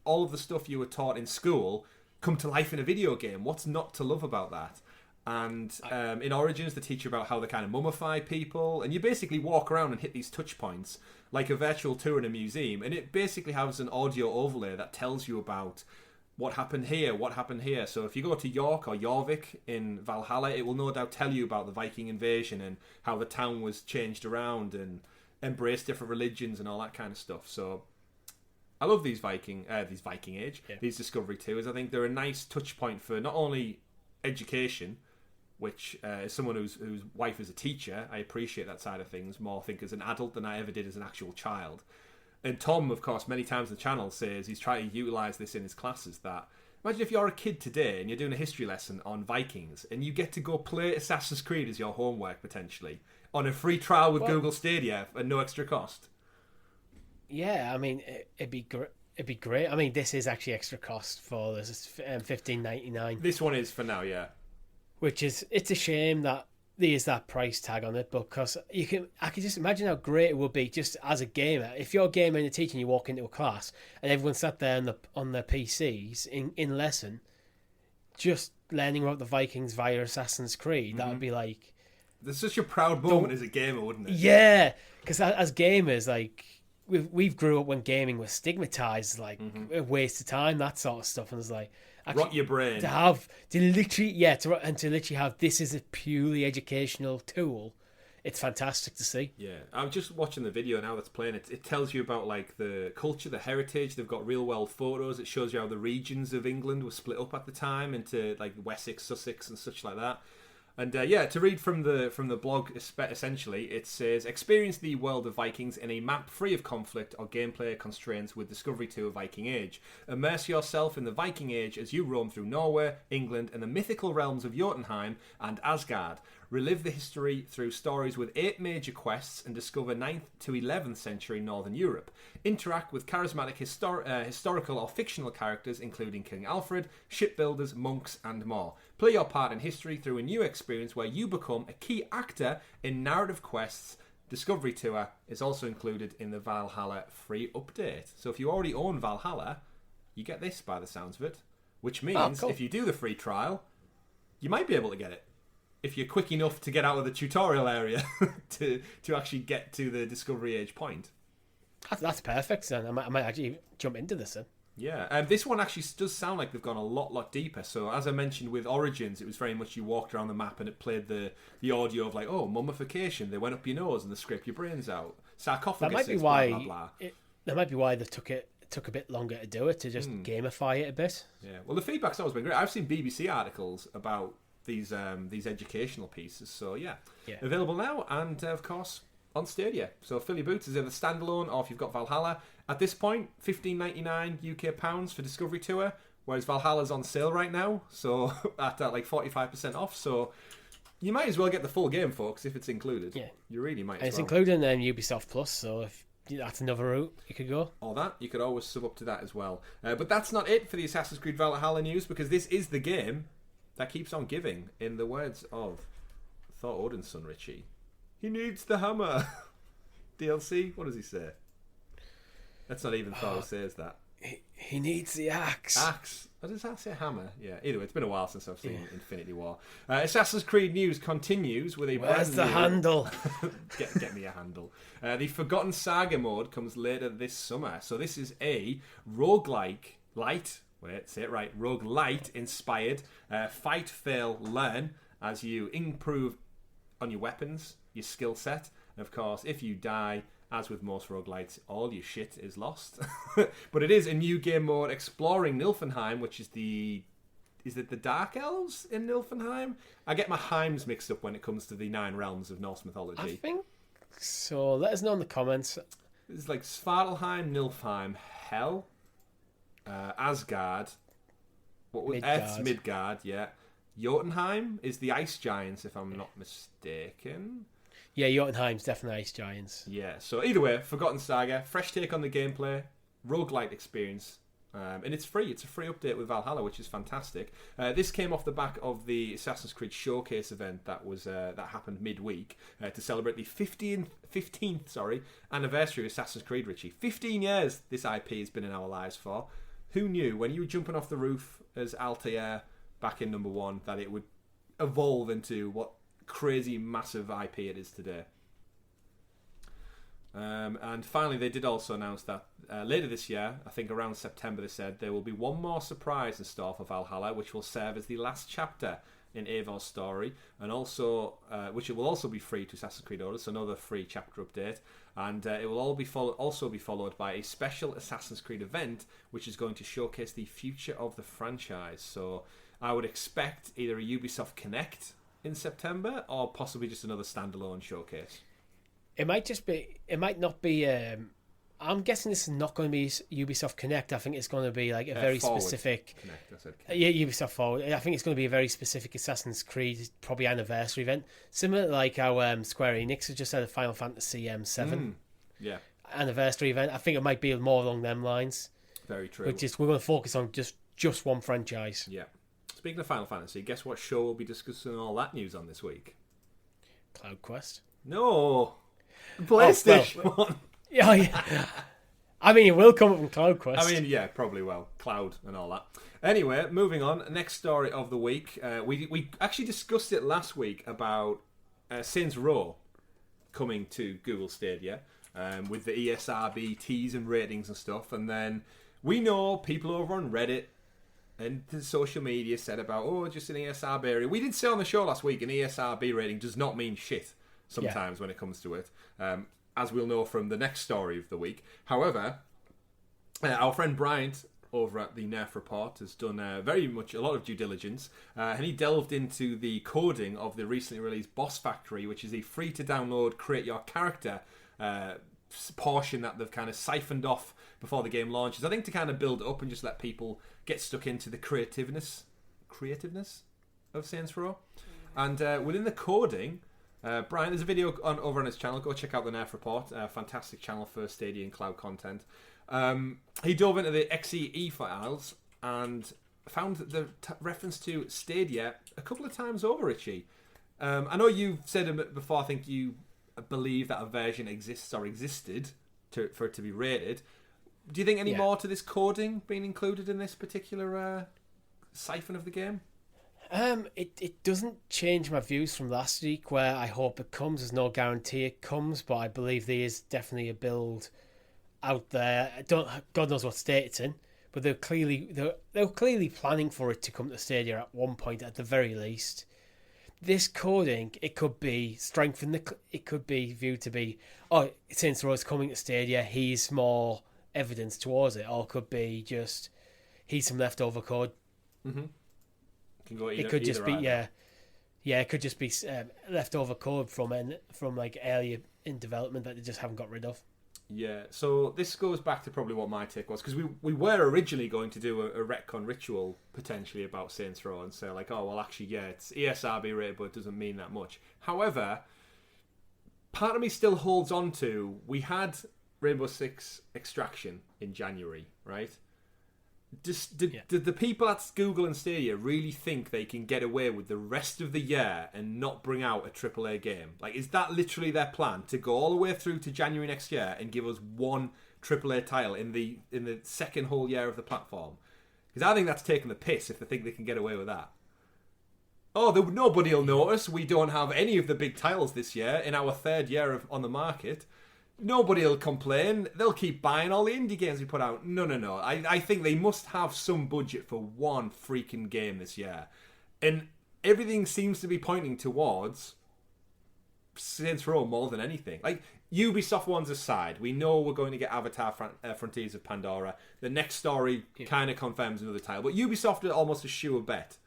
All of the stuff you were taught in school come to life in a video game. What's not to love about that? And in Origins, they teach you about how they kind of mummify people, and you basically walk around and hit these touch points like a virtual tour in a museum, and it basically has an audio overlay that tells you about what happened here. So if you go to York or Jorvik in Valhalla, it will no doubt tell you about the Viking invasion and how the town was changed around and embraced different religions and all that kind of stuff. So I love these Viking Age, these Discovery Tours. I think they're a nice touch point for not only education, which as someone whose wife is a teacher, I appreciate that side of things more, I think, as an adult than I ever did as an actual child. And Tom, of course, many times on the channel says he's trying to utilise this in his classes, that imagine if you're a kid today and you're doing a history lesson on Vikings and you get to go play Assassin's Creed as your homework potentially on a free trial with Google Stadia at no extra cost. Yeah, I mean, it'd be great. It'd be great. I mean, this is actually extra cost for this. $15.99. This one is for now, yeah. Which is, it's a shame that there's that price tag on it, because I can just imagine how great it would be just as a gamer. If you're a gamer and a teacher and you walk into a class and everyone sat there on their PCs in lesson, just learning about the Vikings via Assassin's Creed, that would be like... There's such a proud moment as a gamer, wouldn't it? Yeah, because as gamers, like... We've grew up when gaming was stigmatized, like a waste of time, that sort of stuff, and it's like rot your brain to literally have this is a purely educational tool. It's fantastic to see. Yeah, I'm just watching the video now that's playing. It tells you about like the culture, the heritage. They've got real world photos. It shows you how the regions of England were split up at the time into like Wessex, Sussex, and such like that. And to read from the blog, essentially, it says, experience the world of Vikings in a map free of conflict or gameplay constraints with Discovery 2 of Viking Age. Immerse yourself in the Viking Age as you roam through Norway, England, and the mythical realms of Jotunheim and Asgard. Relive the history through stories with 8 major quests and discover 9th to 11th century Northern Europe. Interact with charismatic historical or fictional characters including King Alfred, shipbuilders, monks, and more. Play your part in history through a new experience where you become a key actor in narrative quests. Discovery Tour is also included in the Valhalla free update. So if you already own Valhalla, you get this by the sounds of it. Which means if you do the free trial, you might be able to get it. If you're quick enough to get out of the tutorial area to actually get to the Discovery Age point. That's perfect, then. I might actually jump into this then. Yeah, this one actually does sound like they've gone a lot deeper. So as I mentioned with Origins, it was very much you walked around the map and it played the audio of like, oh, mummification, they went up your nose and they scraped your brains out. Sarcophagus, that might be blah, blah, blah. That might be why they took a bit longer to do it, to just gamify it a bit. Yeah, well, the feedback's always been great. I've seen BBC articles about these educational pieces. So yeah, available now, and of course on Stadia. So fill your boots, is either standalone or if you've got Valhalla. At this point, £15.99 UK pounds for Discovery Tour, whereas Valhalla's on sale right now, so at like 45% off. So you might as well get the full game, folks, if it's included. Yeah, you really might. It's included in Ubisoft Plus, so if that's another route you could go. Or that, you could always sub up to that as well. But that's not it for the Assassin's Creed Valhalla news, because this is the game that keeps on giving, in the words of Thor Odin's son, Richie. He needs the hammer. DLC? What does he say? That's not even Thor who says that. He needs the axe. Axe. What does that say? Hammer. Yeah. Either way, it's been a while since I've seen Infinity War. Assassin's Creed news continues with a Where's the handle? Get me a handle. The Forgotten Saga mode comes later this summer. So this is a roguelike light. Wait, say it right. Roguelite inspired. Fight, fail, learn as you improve on your weapons, your skill set. And of course, if you die, as with most roguelites, all your shit is lost. But it is a new game mode exploring Nilfenheim, which is is it the Dark Elves in Nilfenheim? I get my Heims mixed up when it comes to the 9 realms of Norse mythology. I think so. Let us know in the comments. It's like Svartalheim, Nilfheim, Hell, Asgard, what was Earth's Midgard, yeah. Jotunheim is the Ice Giants, if I'm not mistaken. Yeah, Jotunheim's definitely Ice Giants. Yeah, so either way, Forgotten Saga, fresh take on the gameplay, roguelite experience, and it's free. It's a free update with Valhalla, which is fantastic. This came off the back of the Assassin's Creed Showcase event that was that happened midweek to celebrate the 15th anniversary of Assassin's Creed, Richie. 15 years this IP has been in our lives for. Who knew when you were jumping off the roof as Altair back in number 1 that it would evolve into what crazy massive IP it is today. And finally, they did also announce that later this year, I think around September, they said there will be one more surprise in store for Valhalla, which will serve as the last chapter in Eivor's story, and also which it will also be free to Assassin's Creed owners, so another free chapter update, and it will all be also be followed by a special Assassin's Creed event, which is going to showcase the future of the franchise. So I would expect either a Ubisoft Connect in September or possibly just another standalone showcase. It might just be. It might not be a I'm guessing this is not going to be Ubisoft Connect. I think it's going to be like a very specific. Connect, I said yeah, Ubisoft Forward. I think it's going to be a very specific Assassin's Creed, probably anniversary event, similar to like how Square Enix has just had a Final Fantasy 7 anniversary event. I think it might be more along them lines. Very true. Which is we're going to focus on just one franchise. Yeah. Speaking of Final Fantasy, guess what show we'll be discussing all that news on this week? CloudQuest. No, PlayStation one. Oh, yeah. I mean, it will come up from CloudQuest. I mean, yeah, probably will. Cloud and all that. Anyway, moving on. Next story of the week. We actually discussed it last week about Saints Row coming to Google Stadia with the ESRB teas and ratings and stuff. And then we know people over on Reddit and the social media said about, just an ESRB area. We did say on the show last week, an ESRB rating does not mean shit sometimes when it comes to it. As we'll know from the next story of the week. However, our friend Bryant over at the Nerf Report has done very much a lot of due diligence, and he delved into the coding of the recently released Boss Factory, which is a free-to-download, create your character portion that they've kind of siphoned off before the game launches. I think to kind of build up and just let people get stuck into the creativeness of Saints Row. And within the coding... Brian, there's a video over on his channel. Go check out the Nerf Report. Fantastic channel for Stadia and Cloud content. He dove into the XEE files and found the reference to Stadia a couple of times over, Richie. I know you've said it before. I think you believe that a version exists or existed for it to be rated. Do you think any more to this coding being included in this particular siphon of the game? It doesn't change my views from last week, where I hope it comes. There's no guarantee it comes, but I believe there is definitely a build out there. God knows what state it's in, but they're clearly planning for it to come to Stadia at one point, at the very least. This coding, it could be strengthened. It could be viewed to be, Saints Row is coming to Stadia. Here's more evidence towards it, or it could be just here's some leftover code. Mm-hmm. It could just be it could just be leftover code from like earlier in development that they just haven't got rid of. Yeah, so this goes back to probably what my take was, because we were originally going to do a retcon ritual potentially about Saints Row and say like, it's ESRB rated, but it doesn't mean that much. However, part of me still holds on to, we had Rainbow Six Extraction in January, right? Did the people at Google and Stadia really think they can get away with the rest of the year and not bring out a AAA game? Like, is that literally their plan, to go all the way through to January next year and give us one AAA title in the second whole year of the platform? Because I think that's taking the piss if they think they can get away with that. Nobody will notice we don't have any of the big titles this year in our third year on the market. Nobody will complain. They'll keep buying all the indie games we put out. No. I think they must have some budget for one freaking game this year. And everything seems to be pointing towards Saints Row more than anything. Like, Ubisoft ones aside, we know we're going to get Avatar Frontiers of Pandora. The next story kind of confirms another title. But Ubisoft are almost a sure bet.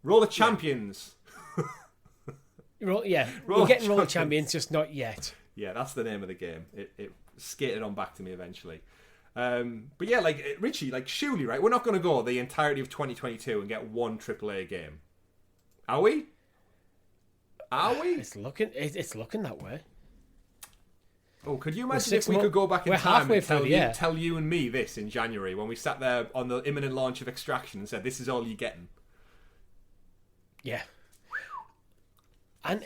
Roll of Champions. We're getting Roll of Champions, just not yet. Yeah, that's the name of the game. It skated on back to me eventually. But yeah, like, Richie, like, surely, right, we're not going to go the entirety of 2022 and get one AAA game. Are we? It's looking that way. Oh, could you imagine if we could go back in time and tell you and me this in January when we sat there on the imminent launch of Extraction and said, this is all you're getting? Yeah. And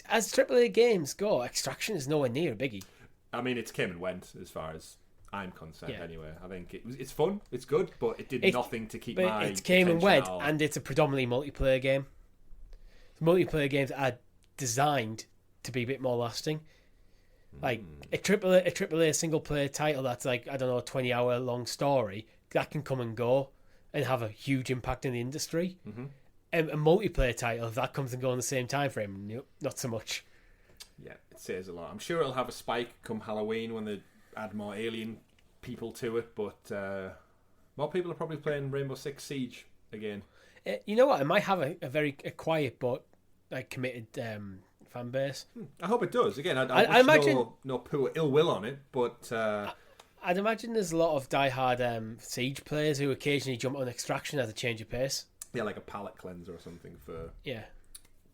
as AAA games go, Extraction is nowhere near a biggie. I mean, it's came and went as far as I'm concerned. Anyway, I think it's fun, it's good, but it did nothing to keep my it came and went, and it's a predominantly multiplayer game. Multiplayer games are designed to be a bit more lasting. Like a AAA single player title that's like, I don't know, a 20-hour long story that can come and go and have a huge impact in the industry. Mm-hmm. A multiplayer title, if that comes and goes in the same time frame, nope, not so much. Yeah, it says a lot. I'm sure it'll have a spike come Halloween when they add more alien people to it, but more people are probably playing Rainbow Six Siege again. You know what? It might have a very quiet but like committed fan base. I hope it does. Again, I imagine no poor ill will on it, but I'd imagine there's a lot of diehard Siege players who occasionally jump on Extraction as a change of pace. Yeah, like a palate cleanser or something for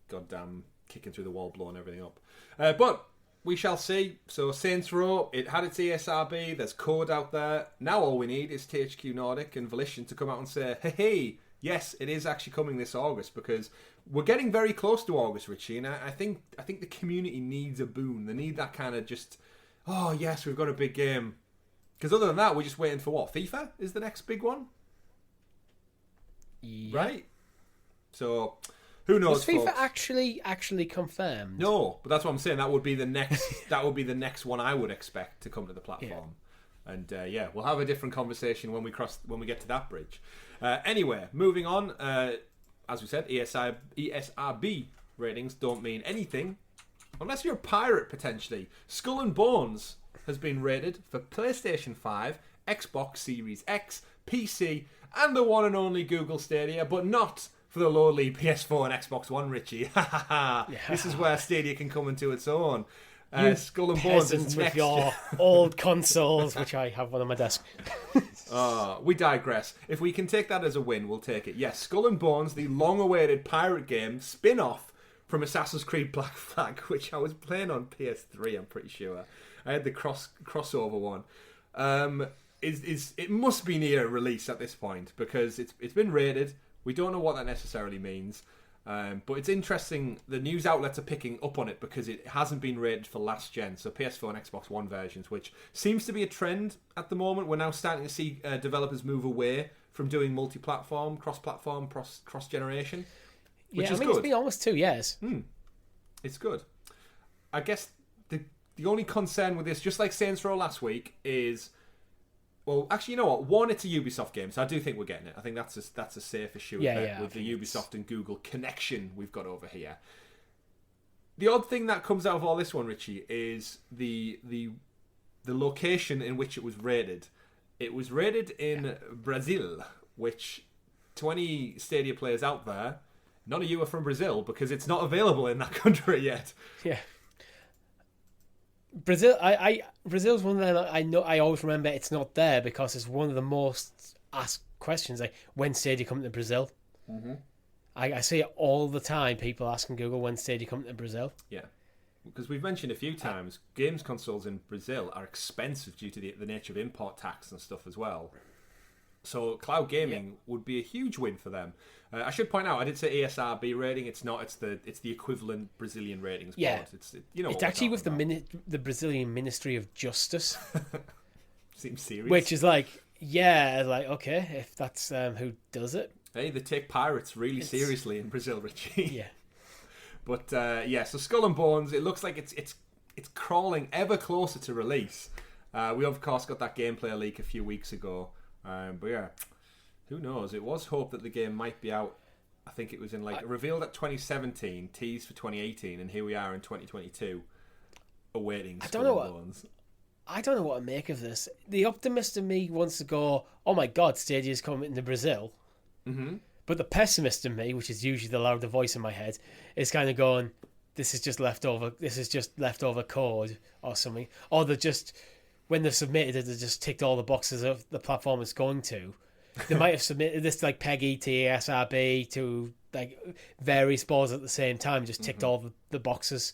goddamn kicking through the wall, blowing everything up. But we shall see. So Saints Row, it had its ESRB. There's code out there. Now all we need is THQ Nordic and Volition to come out and say, hey, yes, it is actually coming this August, because we're getting very close to August, Richie, and I think the community needs a boon. They need that kind of just, oh yes, we've got a big game. Because other than that, we're just waiting for what? FIFA is the next big one, right? So who knows? Was FIFA actually confirmed? No, but that's what I'm saying. That would be the next. That would be the next one I would expect to come to the platform. Yeah. And we'll have a different conversation when we get to that bridge. Anyway, moving on. As we said, ESRB ratings don't mean anything unless you're a pirate potentially. Skull and Bones has been rated for PlayStation 5, Xbox Series X, PC, and the one and only Google Stadia, but not for the lowly PS4 and Xbox One, Richie. This is where Stadia can come into its own. Skull and Bones is next. With your old consoles, which I have one on my desk. We digress. If we can take that as a win, we'll take it. Yes, Skull and Bones, the long-awaited pirate game spin-off from Assassin's Creed Black Flag, which I was playing on PS3, I'm pretty sure. I had the crossover one. It must be near release at this point, because it's been rated. We don't know what that necessarily means. But it's interesting, the news outlets are picking up on it because it hasn't been rated for last gen, so PS4 and Xbox One versions, which seems to be a trend at the moment. We're now starting to see developers move away from doing multi-platform, cross-platform, cross-generation, which is good. It's been almost 2 years. It's good. I guess the only concern with this, just like Saints Row last week, is... Well, actually, you know what? One, it's a Ubisoft game, so I do think we're getting it. I think that's a safe issue with the Ubisoft and Google connection we've got over here. The odd thing that comes out of all this one, Richie, is the location in which it was rated. It was rated in Brazil, which 20 Stadia players out there, none of you are from Brazil because it's not available in that country yet. Yeah. Brazil's one that I know. I always remember it's not there because it's one of the most asked questions. Like, when Stadia coming to Brazil? Mm-hmm. I see it all the time. People asking Google when Stadia coming to Brazil. Yeah, because we've mentioned a few times, games consoles in Brazil are expensive due to the nature of import tax and stuff as well. So cloud gaming would be a huge win for them. I should point out, I did say ESRB rating. It's not. It's the equivalent Brazilian ratings board. Yeah, it's actually with the Brazilian Ministry of Justice. Seems serious. Which is like okay, if that's who does it. Hey, they take pirates really seriously in Brazil, Richie. Yeah. But so Skull and Bones, it looks like it's crawling ever closer to release. We of course got that gameplay leak a few weeks ago. But yeah, who knows? It was hoped that the game might be out. I think it was revealed at 2017, teased for 2018, and here we are in 2022, awaiting Skull and Bones. I don't know what to make of this. The optimist in me wants to go, oh my god, Stadia's coming to Brazil. Mm-hmm. But the pessimist in me, which is usually the louder voice in my head, is kind of going, this is just leftover code or something. Or they're just... when they've submitted it, they just ticked all the boxes of the platform it's going to. They might have submitted this like PEGI to ESRB to like various boards at the same time, just ticked all the boxes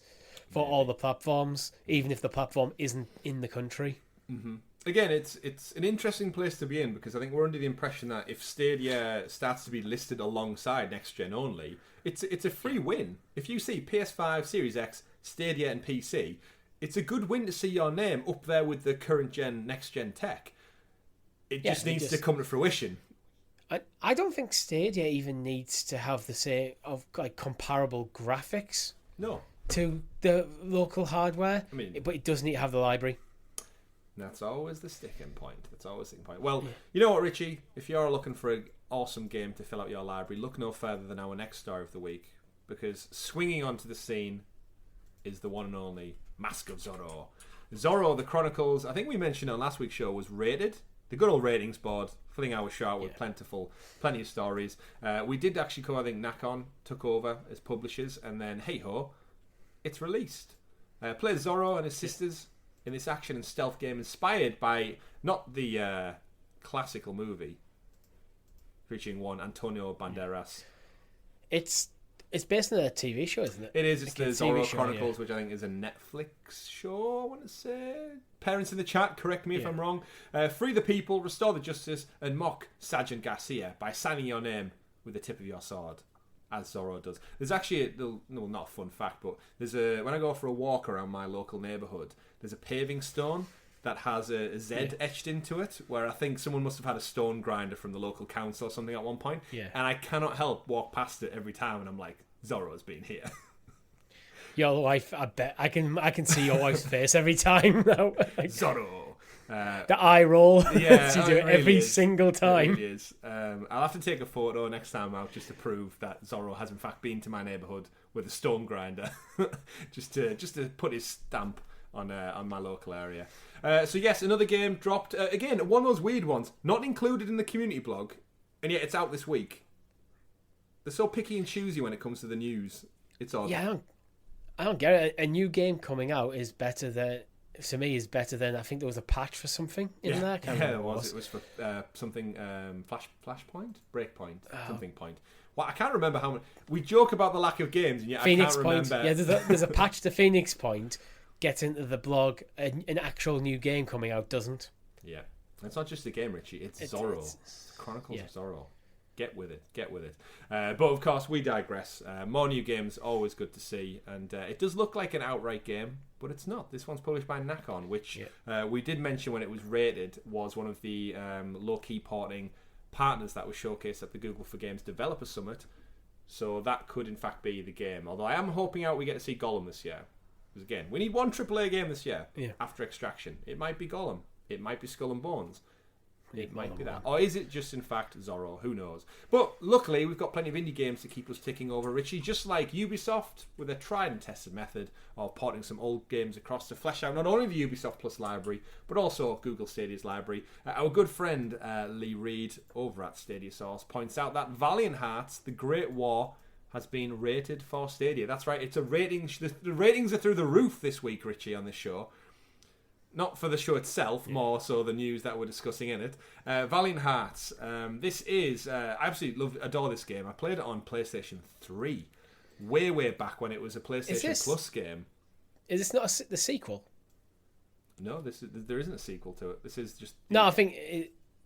for all the platforms, even if the platform isn't in the country. Mm-hmm. Again, it's an interesting place to be in because I think we're under the impression that if Stadia starts to be listed alongside Next Gen only, it's a free win. If you see PS5, Series X, Stadia and PC, it's a good win to see your name up there with the current gen, next gen tech. It just needs to come to fruition. I don't think Stadia even needs to have the same of like comparable graphics. No. To the local hardware. But it does need to have the library. That's always the sticking point. Well, you know what, Richie? If you're looking for an awesome game to fill out your library, look no further than our next story of the week, because swinging onto the scene is the one and only Mask of Zorro. Zorro, the Chronicles, I think we mentioned on last week's show, was rated. The good old ratings board, filling our show with plenty of stories. We did actually cover, I think Nakon took over as publishers, and then hey-ho, it's released. Play Zorro and his sisters in this action and stealth game inspired by not the classical movie featuring one Antonio Banderas. It's based on a TV show, isn't it? It is. It's the Zorro show, Chronicles, which I think is a Netflix show, I want to say. Parents in the chat, correct me if I'm wrong. Free the people, restore the justice, and mock Sergeant Garcia by signing your name with the tip of your sword, as Zorro does. There's actually, not a fun fact, but when I go for a walk around my local neighbourhood, there's a paving stone that has a Z etched into it, where I think someone must have had a stone grinder from the local council or something at one point. Yeah. And I cannot help walk past it every time, and I'm like, Zorro's been here. Your wife, I bet I can see your wife's face every time now. Zorro. The eye roll. Yeah, you do it every single time. It really is. I'll have to take a photo next time out just to prove that Zorro has in fact been to my neighbourhood with a stone grinder, just to put his stamp on my local area. So yes, another game dropped. Again, one of those weird ones, not included in the community blog, and yet it's out this week. They're so picky and choosy when it comes to the news. It's odd. Yeah, I don't get it. A new game coming out is better than I think there was a patch for something in there. It was. It was for something Flashpoint, Breakpoint, something point. Well, I can't remember how much. We joke about the lack of games, and yet Phoenix I can't Point. remember. Yeah, there's a patch to Phoenix Point. Get into the blog. An actual new game coming out doesn't. Yeah, it's not just a game, Richie. It's Zorro. It's Chronicles of Zorro. Get with it. But of course, we digress. More new games, always good to see. And it does look like an outright game, but it's not. This one's published by Nacon, which we did mention when it was rated was one of the low-key porting partners that was showcased at the Google for Games Developer Summit. So that could, in fact, be the game. Although I am hoping we get to see Gollum this year. Because, again, we need one AAA game this year after Extraction. It might be Gollum. It might be Skull and Bones. It might be that. Or is it just, in fact, Zorro? Who knows? But luckily, we've got plenty of indie games to keep us ticking over, Richie, just like Ubisoft, with a tried and tested method of porting some old games across to flesh out not only the Ubisoft Plus library, but also Google Stadia's library. Our good friend Lee Reed over at Stadia Source points out that Valiant Hearts, The Great War, has been rated for Stadia. That's right, it's a rating. The ratings are through the roof this week, Richie, on this show. Not for the show itself, more so the news that we're discussing in it. Valiant Hearts. This is... I absolutely adore this game. I played it on PlayStation 3. Way back when it was a PlayStation Plus game. Is this not the sequel? No, there isn't a sequel to it. This is just... No, I think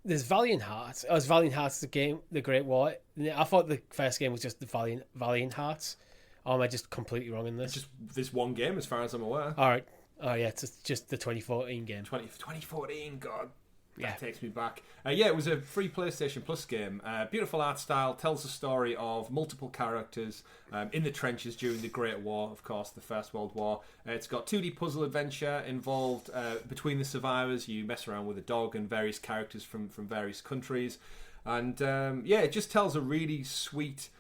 there's Valiant Hearts. Oh, it's Valiant Hearts, the game, The Great War. I thought the first game was just the Valiant Hearts. Or am I just completely wrong in this? It's just this one game, as far as I'm aware. All right. Oh, yeah, it's just the 2014 game. 2014, God. That takes me back. It was a free PlayStation Plus game. Beautiful art style, tells the story of multiple characters in the trenches during the Great War, of course, the First World War. It's got 2D puzzle adventure involved between the survivors. You mess around with a dog and various characters from various countries. And, it just tells a really sweet...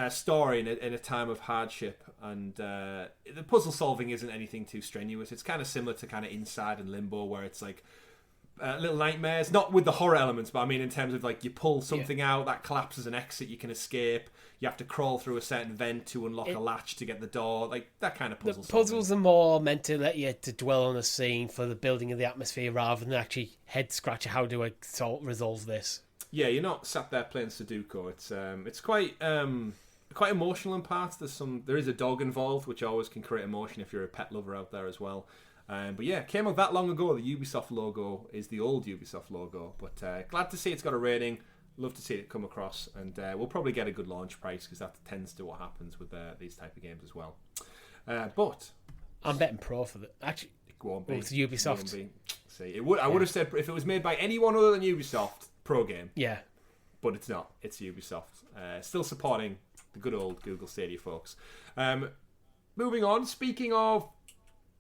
story in a time of hardship, and the puzzle solving isn't anything too strenuous. It's kind of similar to kind of Inside and Limbo, where it's like little nightmares, not with the horror elements, but I mean in terms of like you pull something out that collapses an exit, you can escape, you have to crawl through a certain vent to unlock a latch to get the door, like that kind of puzzle. The puzzles are more meant to let you to dwell on a scene for the building of the atmosphere rather than actually head scratcher. How do I resolve this? Yeah, you're not sat there playing Sudoku. It's quite emotional in parts. There is a dog involved, which always can create emotion if you're a pet lover out there as well. But yeah, it came out that long ago. The Ubisoft logo is the old Ubisoft logo. But glad to see it's got a rating. Love to see it come across, and we'll probably get a good launch price because that tends to what happens with these type of games as well. But I'm betting pro for that. Actually, it won't be. It's Ubisoft. It won't be. See, it would. I would have said if it was made by anyone other than Ubisoft, pro game. Yeah, but it's not. It's Ubisoft. Still supporting the good old Google Stadia folks. Moving on, speaking of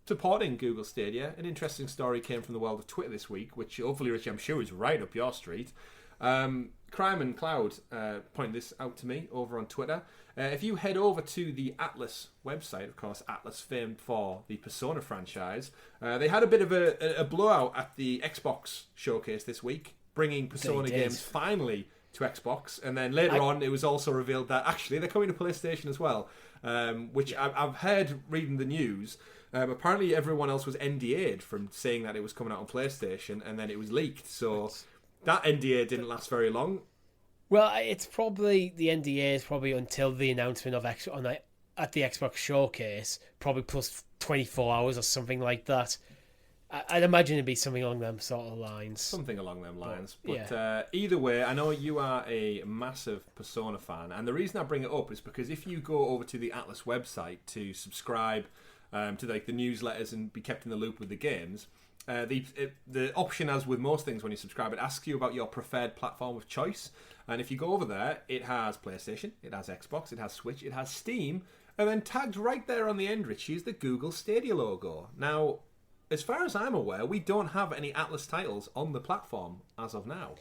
supporting Google Stadia, an interesting story came from the world of Twitter this week, which hopefully, Richie, I'm sure is right up your street. Crime and Cloud pointed this out to me over on Twitter. If you head over to the Atlus website, of course, Atlus famed for the Persona franchise, they had a bit of a blowout at the Xbox showcase this week, bringing Persona games finally to Xbox, and then later on it was also revealed that actually they're coming to PlayStation as well, which I've heard reading the news. Apparently everyone else was NDA'd from saying that it was coming out on PlayStation, and then it was leaked, so that NDA didn't last very long. Well, it's probably, the NDA is probably until the announcement of at the Xbox Showcase, probably plus 24 hours or something like that. I'd imagine it'd be something along them sort of lines. Something along them lines. But either way, I know you are a massive Persona fan, and the reason I bring it up is because if you go over to the Atlus website to subscribe to like the newsletters and be kept in the loop with the games, the option, as with most things when you subscribe, it asks you about your preferred platform of choice. And if you go over there, it has PlayStation, it has Xbox, it has Switch, it has Steam, and then tagged right there on the end, Richie, is the Google Stadia logo. Now, as far as I'm aware, we don't have any Atlus titles on the platform as of now.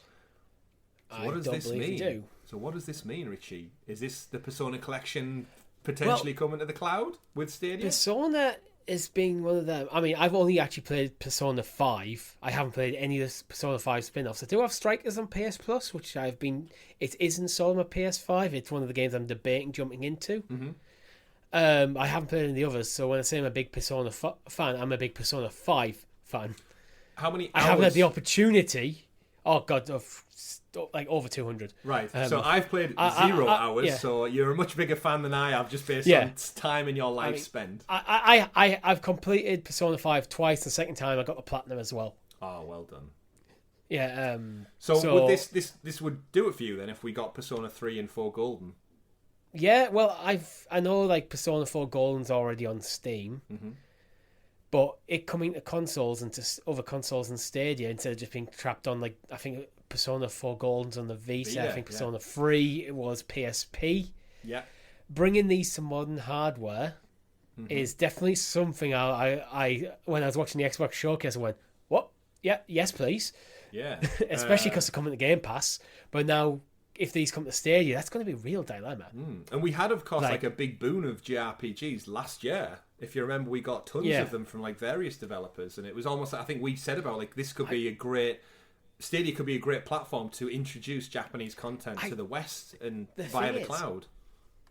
So what does this mean? So what does this mean, Richie? Is this the Persona collection potentially coming to the cloud with Stadia? Persona is being one of them. I mean, I've only actually played Persona 5. I haven't played any of the Persona 5 spin-offs. I do have Strikers on PS Plus, which it is installed on my PS5. It's one of the games I'm debating jumping into. Mm-hmm. I haven't played any of the others, so when I say I'm a big Persona fan, I'm a big Persona 5 fan. How many hours? I haven't had the opportunity. Oh, God, like over 200. Right, so I've played 0 hours, so you're a much bigger fan than I have, just based on time in your life spent. I've completed Persona 5 twice. The second time I got the Platinum as well. Oh, well done. Yeah. So would this would do it for you then if we got Persona 3 and 4 Golden? Yeah, well, I know like Persona 4 Golden's already on Steam, but it coming to consoles and to other consoles and Stadia instead of just being trapped on, like, I think Persona 4 Golden's on the Vita, I think Persona 3 it was PSP. Yeah. Bringing these to modern hardware is definitely something I when I was watching the Xbox Showcase, I went, what? Yeah, yes, please. Yeah. Especially because they're coming to Game Pass, but now, if these come to Stadia, that's going to be a real dilemma. And we had, of course, like a big boon of JRPGs last year. If you remember, we got tons of them from like various developers, and it was almost, I think we said about like this could be a great, Stadia could be a great platform to introduce Japanese content to the West and via the cloud.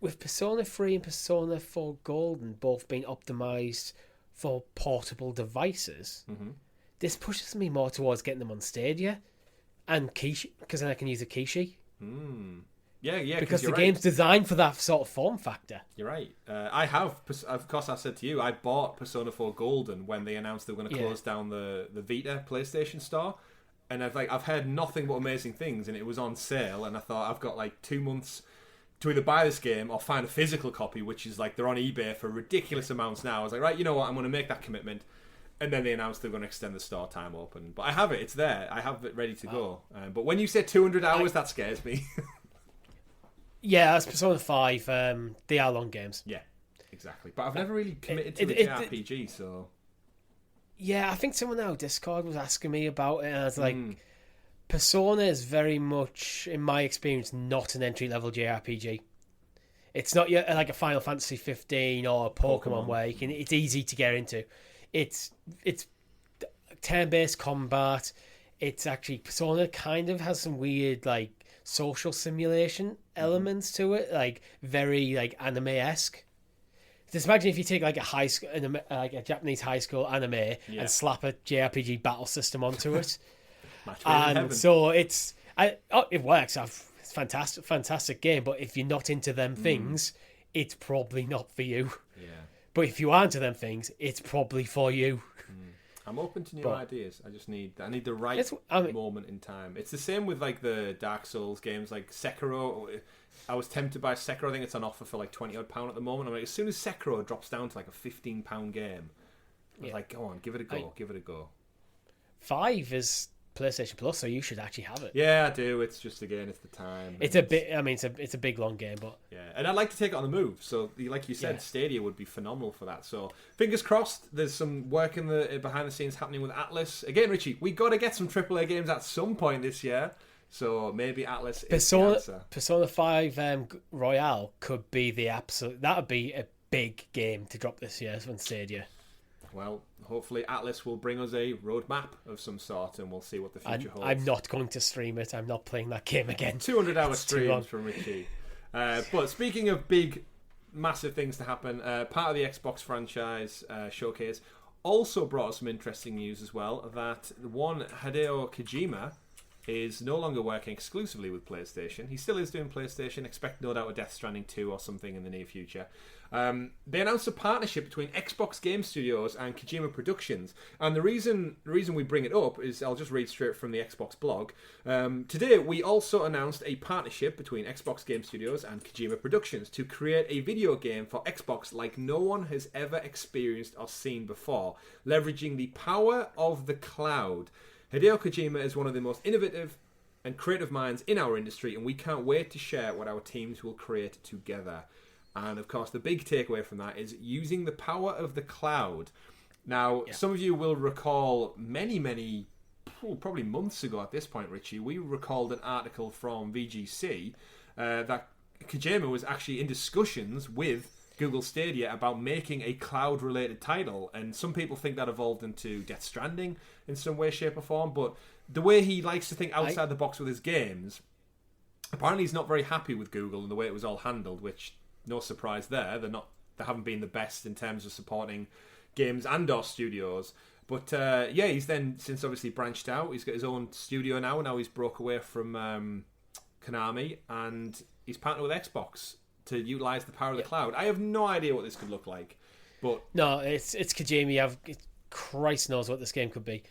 With Persona 3 and Persona 4 Golden both being optimized for portable devices, this pushes me more towards getting them on Stadia and Kishi, because then I can use a Kishi. Yeah, because the game's designed for that sort of form factor. You're right. I have, of course, I said to you, I bought Persona 4 Golden when they announced they were going to close down the Vita PlayStation Store, and I've heard nothing but amazing things, and it was on sale, and I thought I've got like 2 months to either buy this game or find a physical copy, which is like they're on eBay for ridiculous amounts now. I was like, right, you know what, I'm going to make that commitment. And then they announced they're going to extend the store time open. But I have it. It's there. I have it ready to go. But when you say 200 hours, that scares me. Yeah, that's Persona 5. They are long games. Yeah, exactly. But I've never really committed to a JRPG, so... Yeah, I think someone on Discord was asking me about it, and I was like, Persona is very much, in my experience, not an entry-level JRPG. It's not yet like a Final Fantasy 15 or a Pokemon where it's easy to get into. It's turn-based combat. It's actually, Persona kind of has some weird like social simulation elements to it, like very like anime-esque. Just imagine if you take like a Japanese high school anime and slap a JRPG battle system onto it, and so it works. It's fantastic game. But if you're not into them things, it's probably not for you. Yeah. But if you are into them things, it's probably for you. I'm open to new ideas. I need the right moment in time. It's the same with like the Dark Souls games, like Sekiro. I was tempted by Sekiro. I think it's on offer for like £20 odd at the moment. I'm like, as soon as Sekiro drops down to like a £15 game, I was like, go on, give it a go. Give it a go. 5 is PlayStation Plus, so you should actually have it. Yeah, I do. It's just, again, it's the time. It's a bit. I mean, it's a big long game, but yeah, and I'd like to take it on the move. So, like you said, Stadia would be phenomenal for that. So, fingers crossed. There's some work in the behind the scenes happening with Atlus. Again, Richie, we got to get some AAA games at some point this year. So maybe Atlus is the answer. Persona 5 Royale could be the absolute. That would be a big game to drop this year on Stadia. well, hopefully Atlus will bring us a roadmap of some sort, and we'll see what the future holds. I'm not going to stream it. I'm not playing that game again. 200-hour streams from Richie. But speaking of big, massive things to happen, part of the Xbox franchise showcase also brought us some interesting news as well, that one Hideo Kojima is no longer working exclusively with PlayStation. He still is doing PlayStation. Expect no doubt a Death Stranding 2 or something in the near future. They announced a partnership between Xbox Game Studios and Kojima Productions. And the reason we bring it up is, I'll just read straight from the Xbox blog. Today, we also announced a partnership between Xbox Game Studios and Kojima Productions to create a video game for Xbox like no one has ever experienced or seen before, leveraging the power of the cloud. Hideo Kojima is one of the most innovative and creative minds in our industry, and we can't wait to share what our teams will create together. And of course, the big takeaway from that is using the power of the cloud. Now, some of you will recall many, probably months ago at this point, Richie, we recalled an article from VGC that Kojima was actually in discussions with Google Stadia about making a cloud-related title, and some people think that evolved into Death Stranding in some way, shape or form, but the way he likes to think outside the box with his games, apparently he's not very happy with Google and the way it was all handled, which, no surprise there, they haven't been the best in terms of supporting games and or studios, but he's then since obviously branched out. He's got his own studio now he's broke away from Konami, and he's partnered with Xbox to utilise the power of the cloud. I have no idea what this could look like, but no, it's Kojima. Christ knows what this game could be.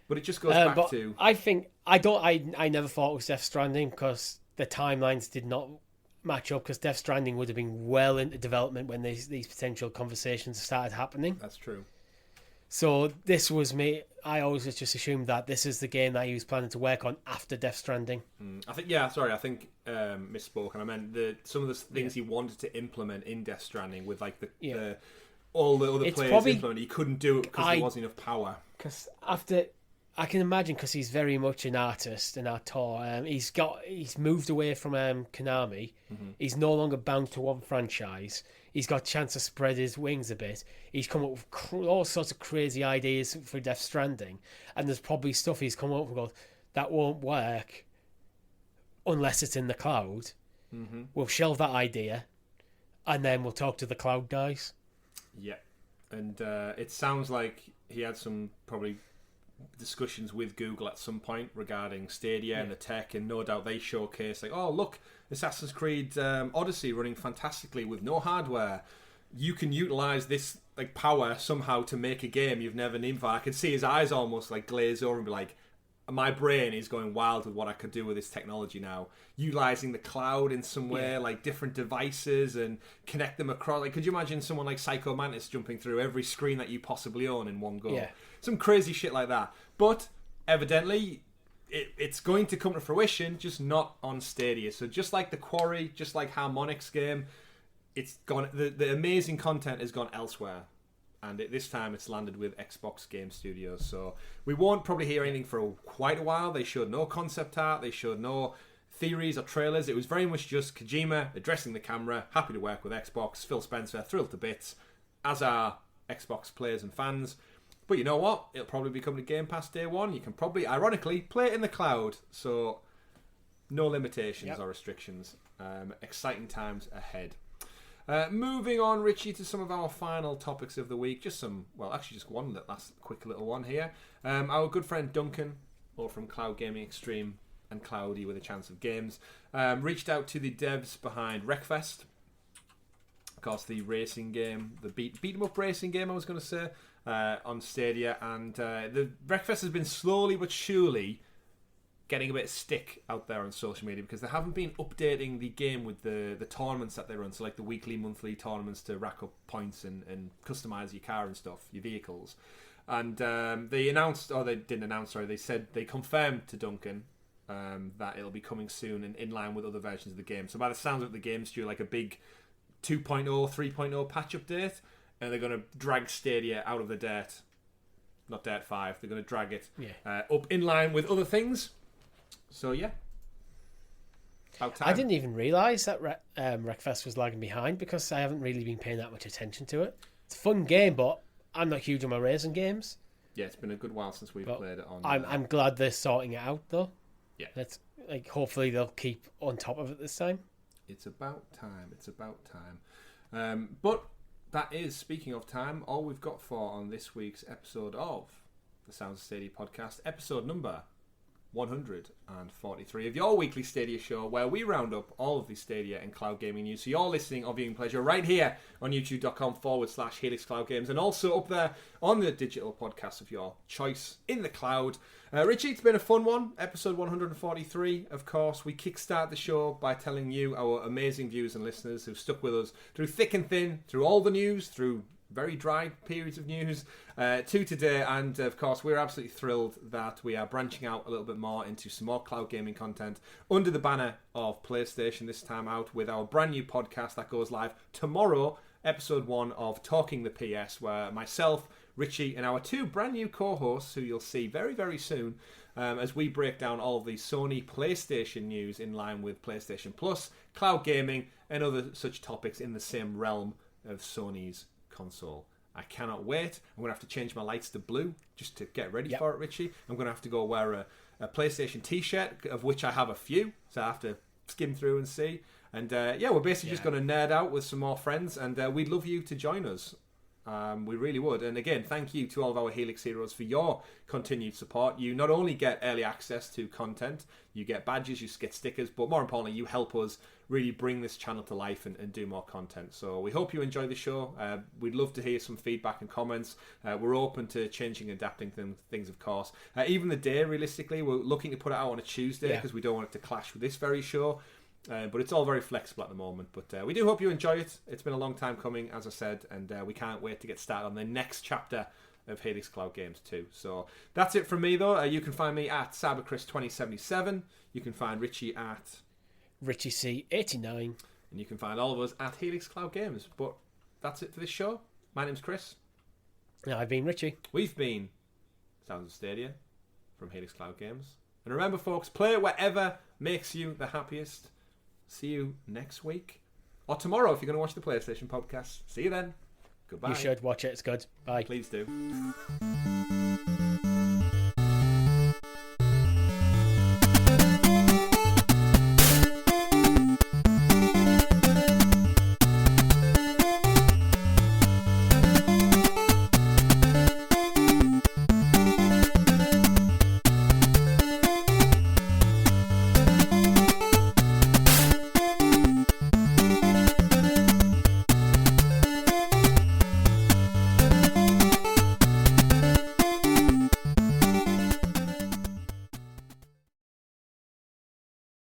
But it just goes back to. I never thought it was Death Stranding because the timelines did not match up. Because Death Stranding would have been well into development when these potential conversations started happening. That's true. So this was me. I always just assumed that this is the game that he was planning to work on after Death Stranding. I think misspoke, and I meant some of the things he wanted to implement in Death Stranding with like all the other players implement. He couldn't do it because there wasn't enough power. Because I can imagine, because he's very much an artist, an auteur. He's moved away from Konami. Mm-hmm. He's no longer bound to one franchise. He's got a chance to spread his wings a bit. He's come up with all sorts of crazy ideas for Death Stranding, and there's probably stuff he's come up with that won't work unless it's in the cloud. Mm-hmm. We'll shelve that idea, and then we'll talk to the cloud guys. Yeah, and it sounds like he had some probably discussions with Google at some point regarding Stadia and the tech, and no doubt they showcase like, oh look, Assassin's Creed Odyssey running fantastically with no hardware. You can utilize this like power somehow to make a game you've never named for. I could see his eyes almost like glaze over and be like, my brain is going wild with what I could do with this technology now. Utilizing the cloud in some way, like different devices, and connect them across. Like, could you imagine someone like Psycho Mantis jumping through every screen that you possibly own in one go? Yeah. Some crazy shit like that. But evidently, it's going to come to fruition, just not on Stadia. So just like The Quarry, just like Harmonix's game, it's gone. The amazing content has gone elsewhere. And this time it's landed with Xbox Game Studios. So we won't probably hear anything for quite a while. They showed no concept art. They showed no theories or trailers. It was very much just Kojima addressing the camera, happy to work with Xbox. Phil Spencer, thrilled to bits, as are Xbox players and fans. But you know what? It'll probably be coming to Game Pass day one. You can probably, ironically, play it in the cloud. So no limitations or restrictions. Exciting times ahead. Moving on, Richie, to some of our final topics of the week. Just one last quick little one here. Our good friend Duncan, or from Cloud Gaming Extreme and Cloudy with a Chance of Games, reached out to the devs behind Wreckfest. Of course, the racing game, the beat 'em up racing game, I was going to say, on Stadia. And the Wreckfest has been slowly but surely getting a bit of stick out there on social media because they haven't been updating the game with the tournaments that they run, so like the weekly, monthly tournaments to rack up points and customise your car and stuff, your vehicles. And they said they confirmed to Duncan that it'll be coming soon and in line with other versions of the game. So by the sounds of it, the game's due like a big 2.0, 3.0 patch update, and they're going to drag Stadia out of the dirt. Not Dirt 5, they're going to drag it up in line with other things. So yeah, I didn't even realise that Wreckfest was lagging behind because I haven't really been paying that much attention to it. It's a fun game, but I'm not huge on my racing games. Yeah, it's been a good while since we've played it on. I'm glad they're sorting it out, though. Yeah. That's hopefully they'll keep on top of it this time. It's about time. It's about time. But that is, speaking of time, all we've got for on this week's episode of the Sounds of Stadia podcast, episode number 143 of your weekly Stadia show, where we round up all of the Stadia and cloud gaming news. So you're listening or viewing pleasure right here on youtube.com/Helix Cloud Games, and also up there on the digital podcast of your choice in the cloud. Richie, it's been a fun one. Episode 143, of course. We kickstart the show by telling you, our amazing viewers and listeners who've stuck with us through thick and thin, through all the news, through very dry periods of news, to today. And of course, we're absolutely thrilled that we are branching out a little bit more into some more cloud gaming content under the banner of PlayStation this time out, with our brand new podcast that goes live tomorrow, episode 1 of Talking the PS, where myself, Richie, and our 2 brand new co-hosts, who you'll see very, very soon, as we break down all of the Sony PlayStation news in line with PlayStation Plus, cloud gaming, and other such topics in the same realm of Sony's console. I cannot wait. I'm going to have to change my lights to blue just to get ready for it, Richie. I'm going to have to go wear a PlayStation t-shirt, of which I have a few, so I have to skim through and see. And we're basically just going to nerd out with some more friends, and we'd love you to join us. We really would. And again, thank you to all of our Helix Heroes for your continued support. You not only get early access to content, you get badges, you get stickers, but more importantly, you help us really bring this channel to life and do more content. So we hope you enjoy the show. We'd love to hear some feedback and comments. We're open to changing and adapting things, of course. Even the day, realistically, we're looking to put it out on a Tuesday because we don't want it to clash with this very show. But it's all very flexible at the moment. But we do hope you enjoy it. It's been a long time coming, as I said, and we can't wait to get started on the next chapter of Helix Cloud Games 2. So that's it from me, though. You can find me at CyberChris2077. You can find Richie at RichieC89. And you can find all of us at Helix Cloud Games. But that's it for this show. My name's Chris. And I've been Richie. We've been Sounds of Stadia from Helix Cloud Games. And remember, folks, play whatever makes you the happiest. See you next week. Or tomorrow if you're going to watch the PlayStation podcast. See you then. Goodbye. You should watch it. It's good. Bye. Please do.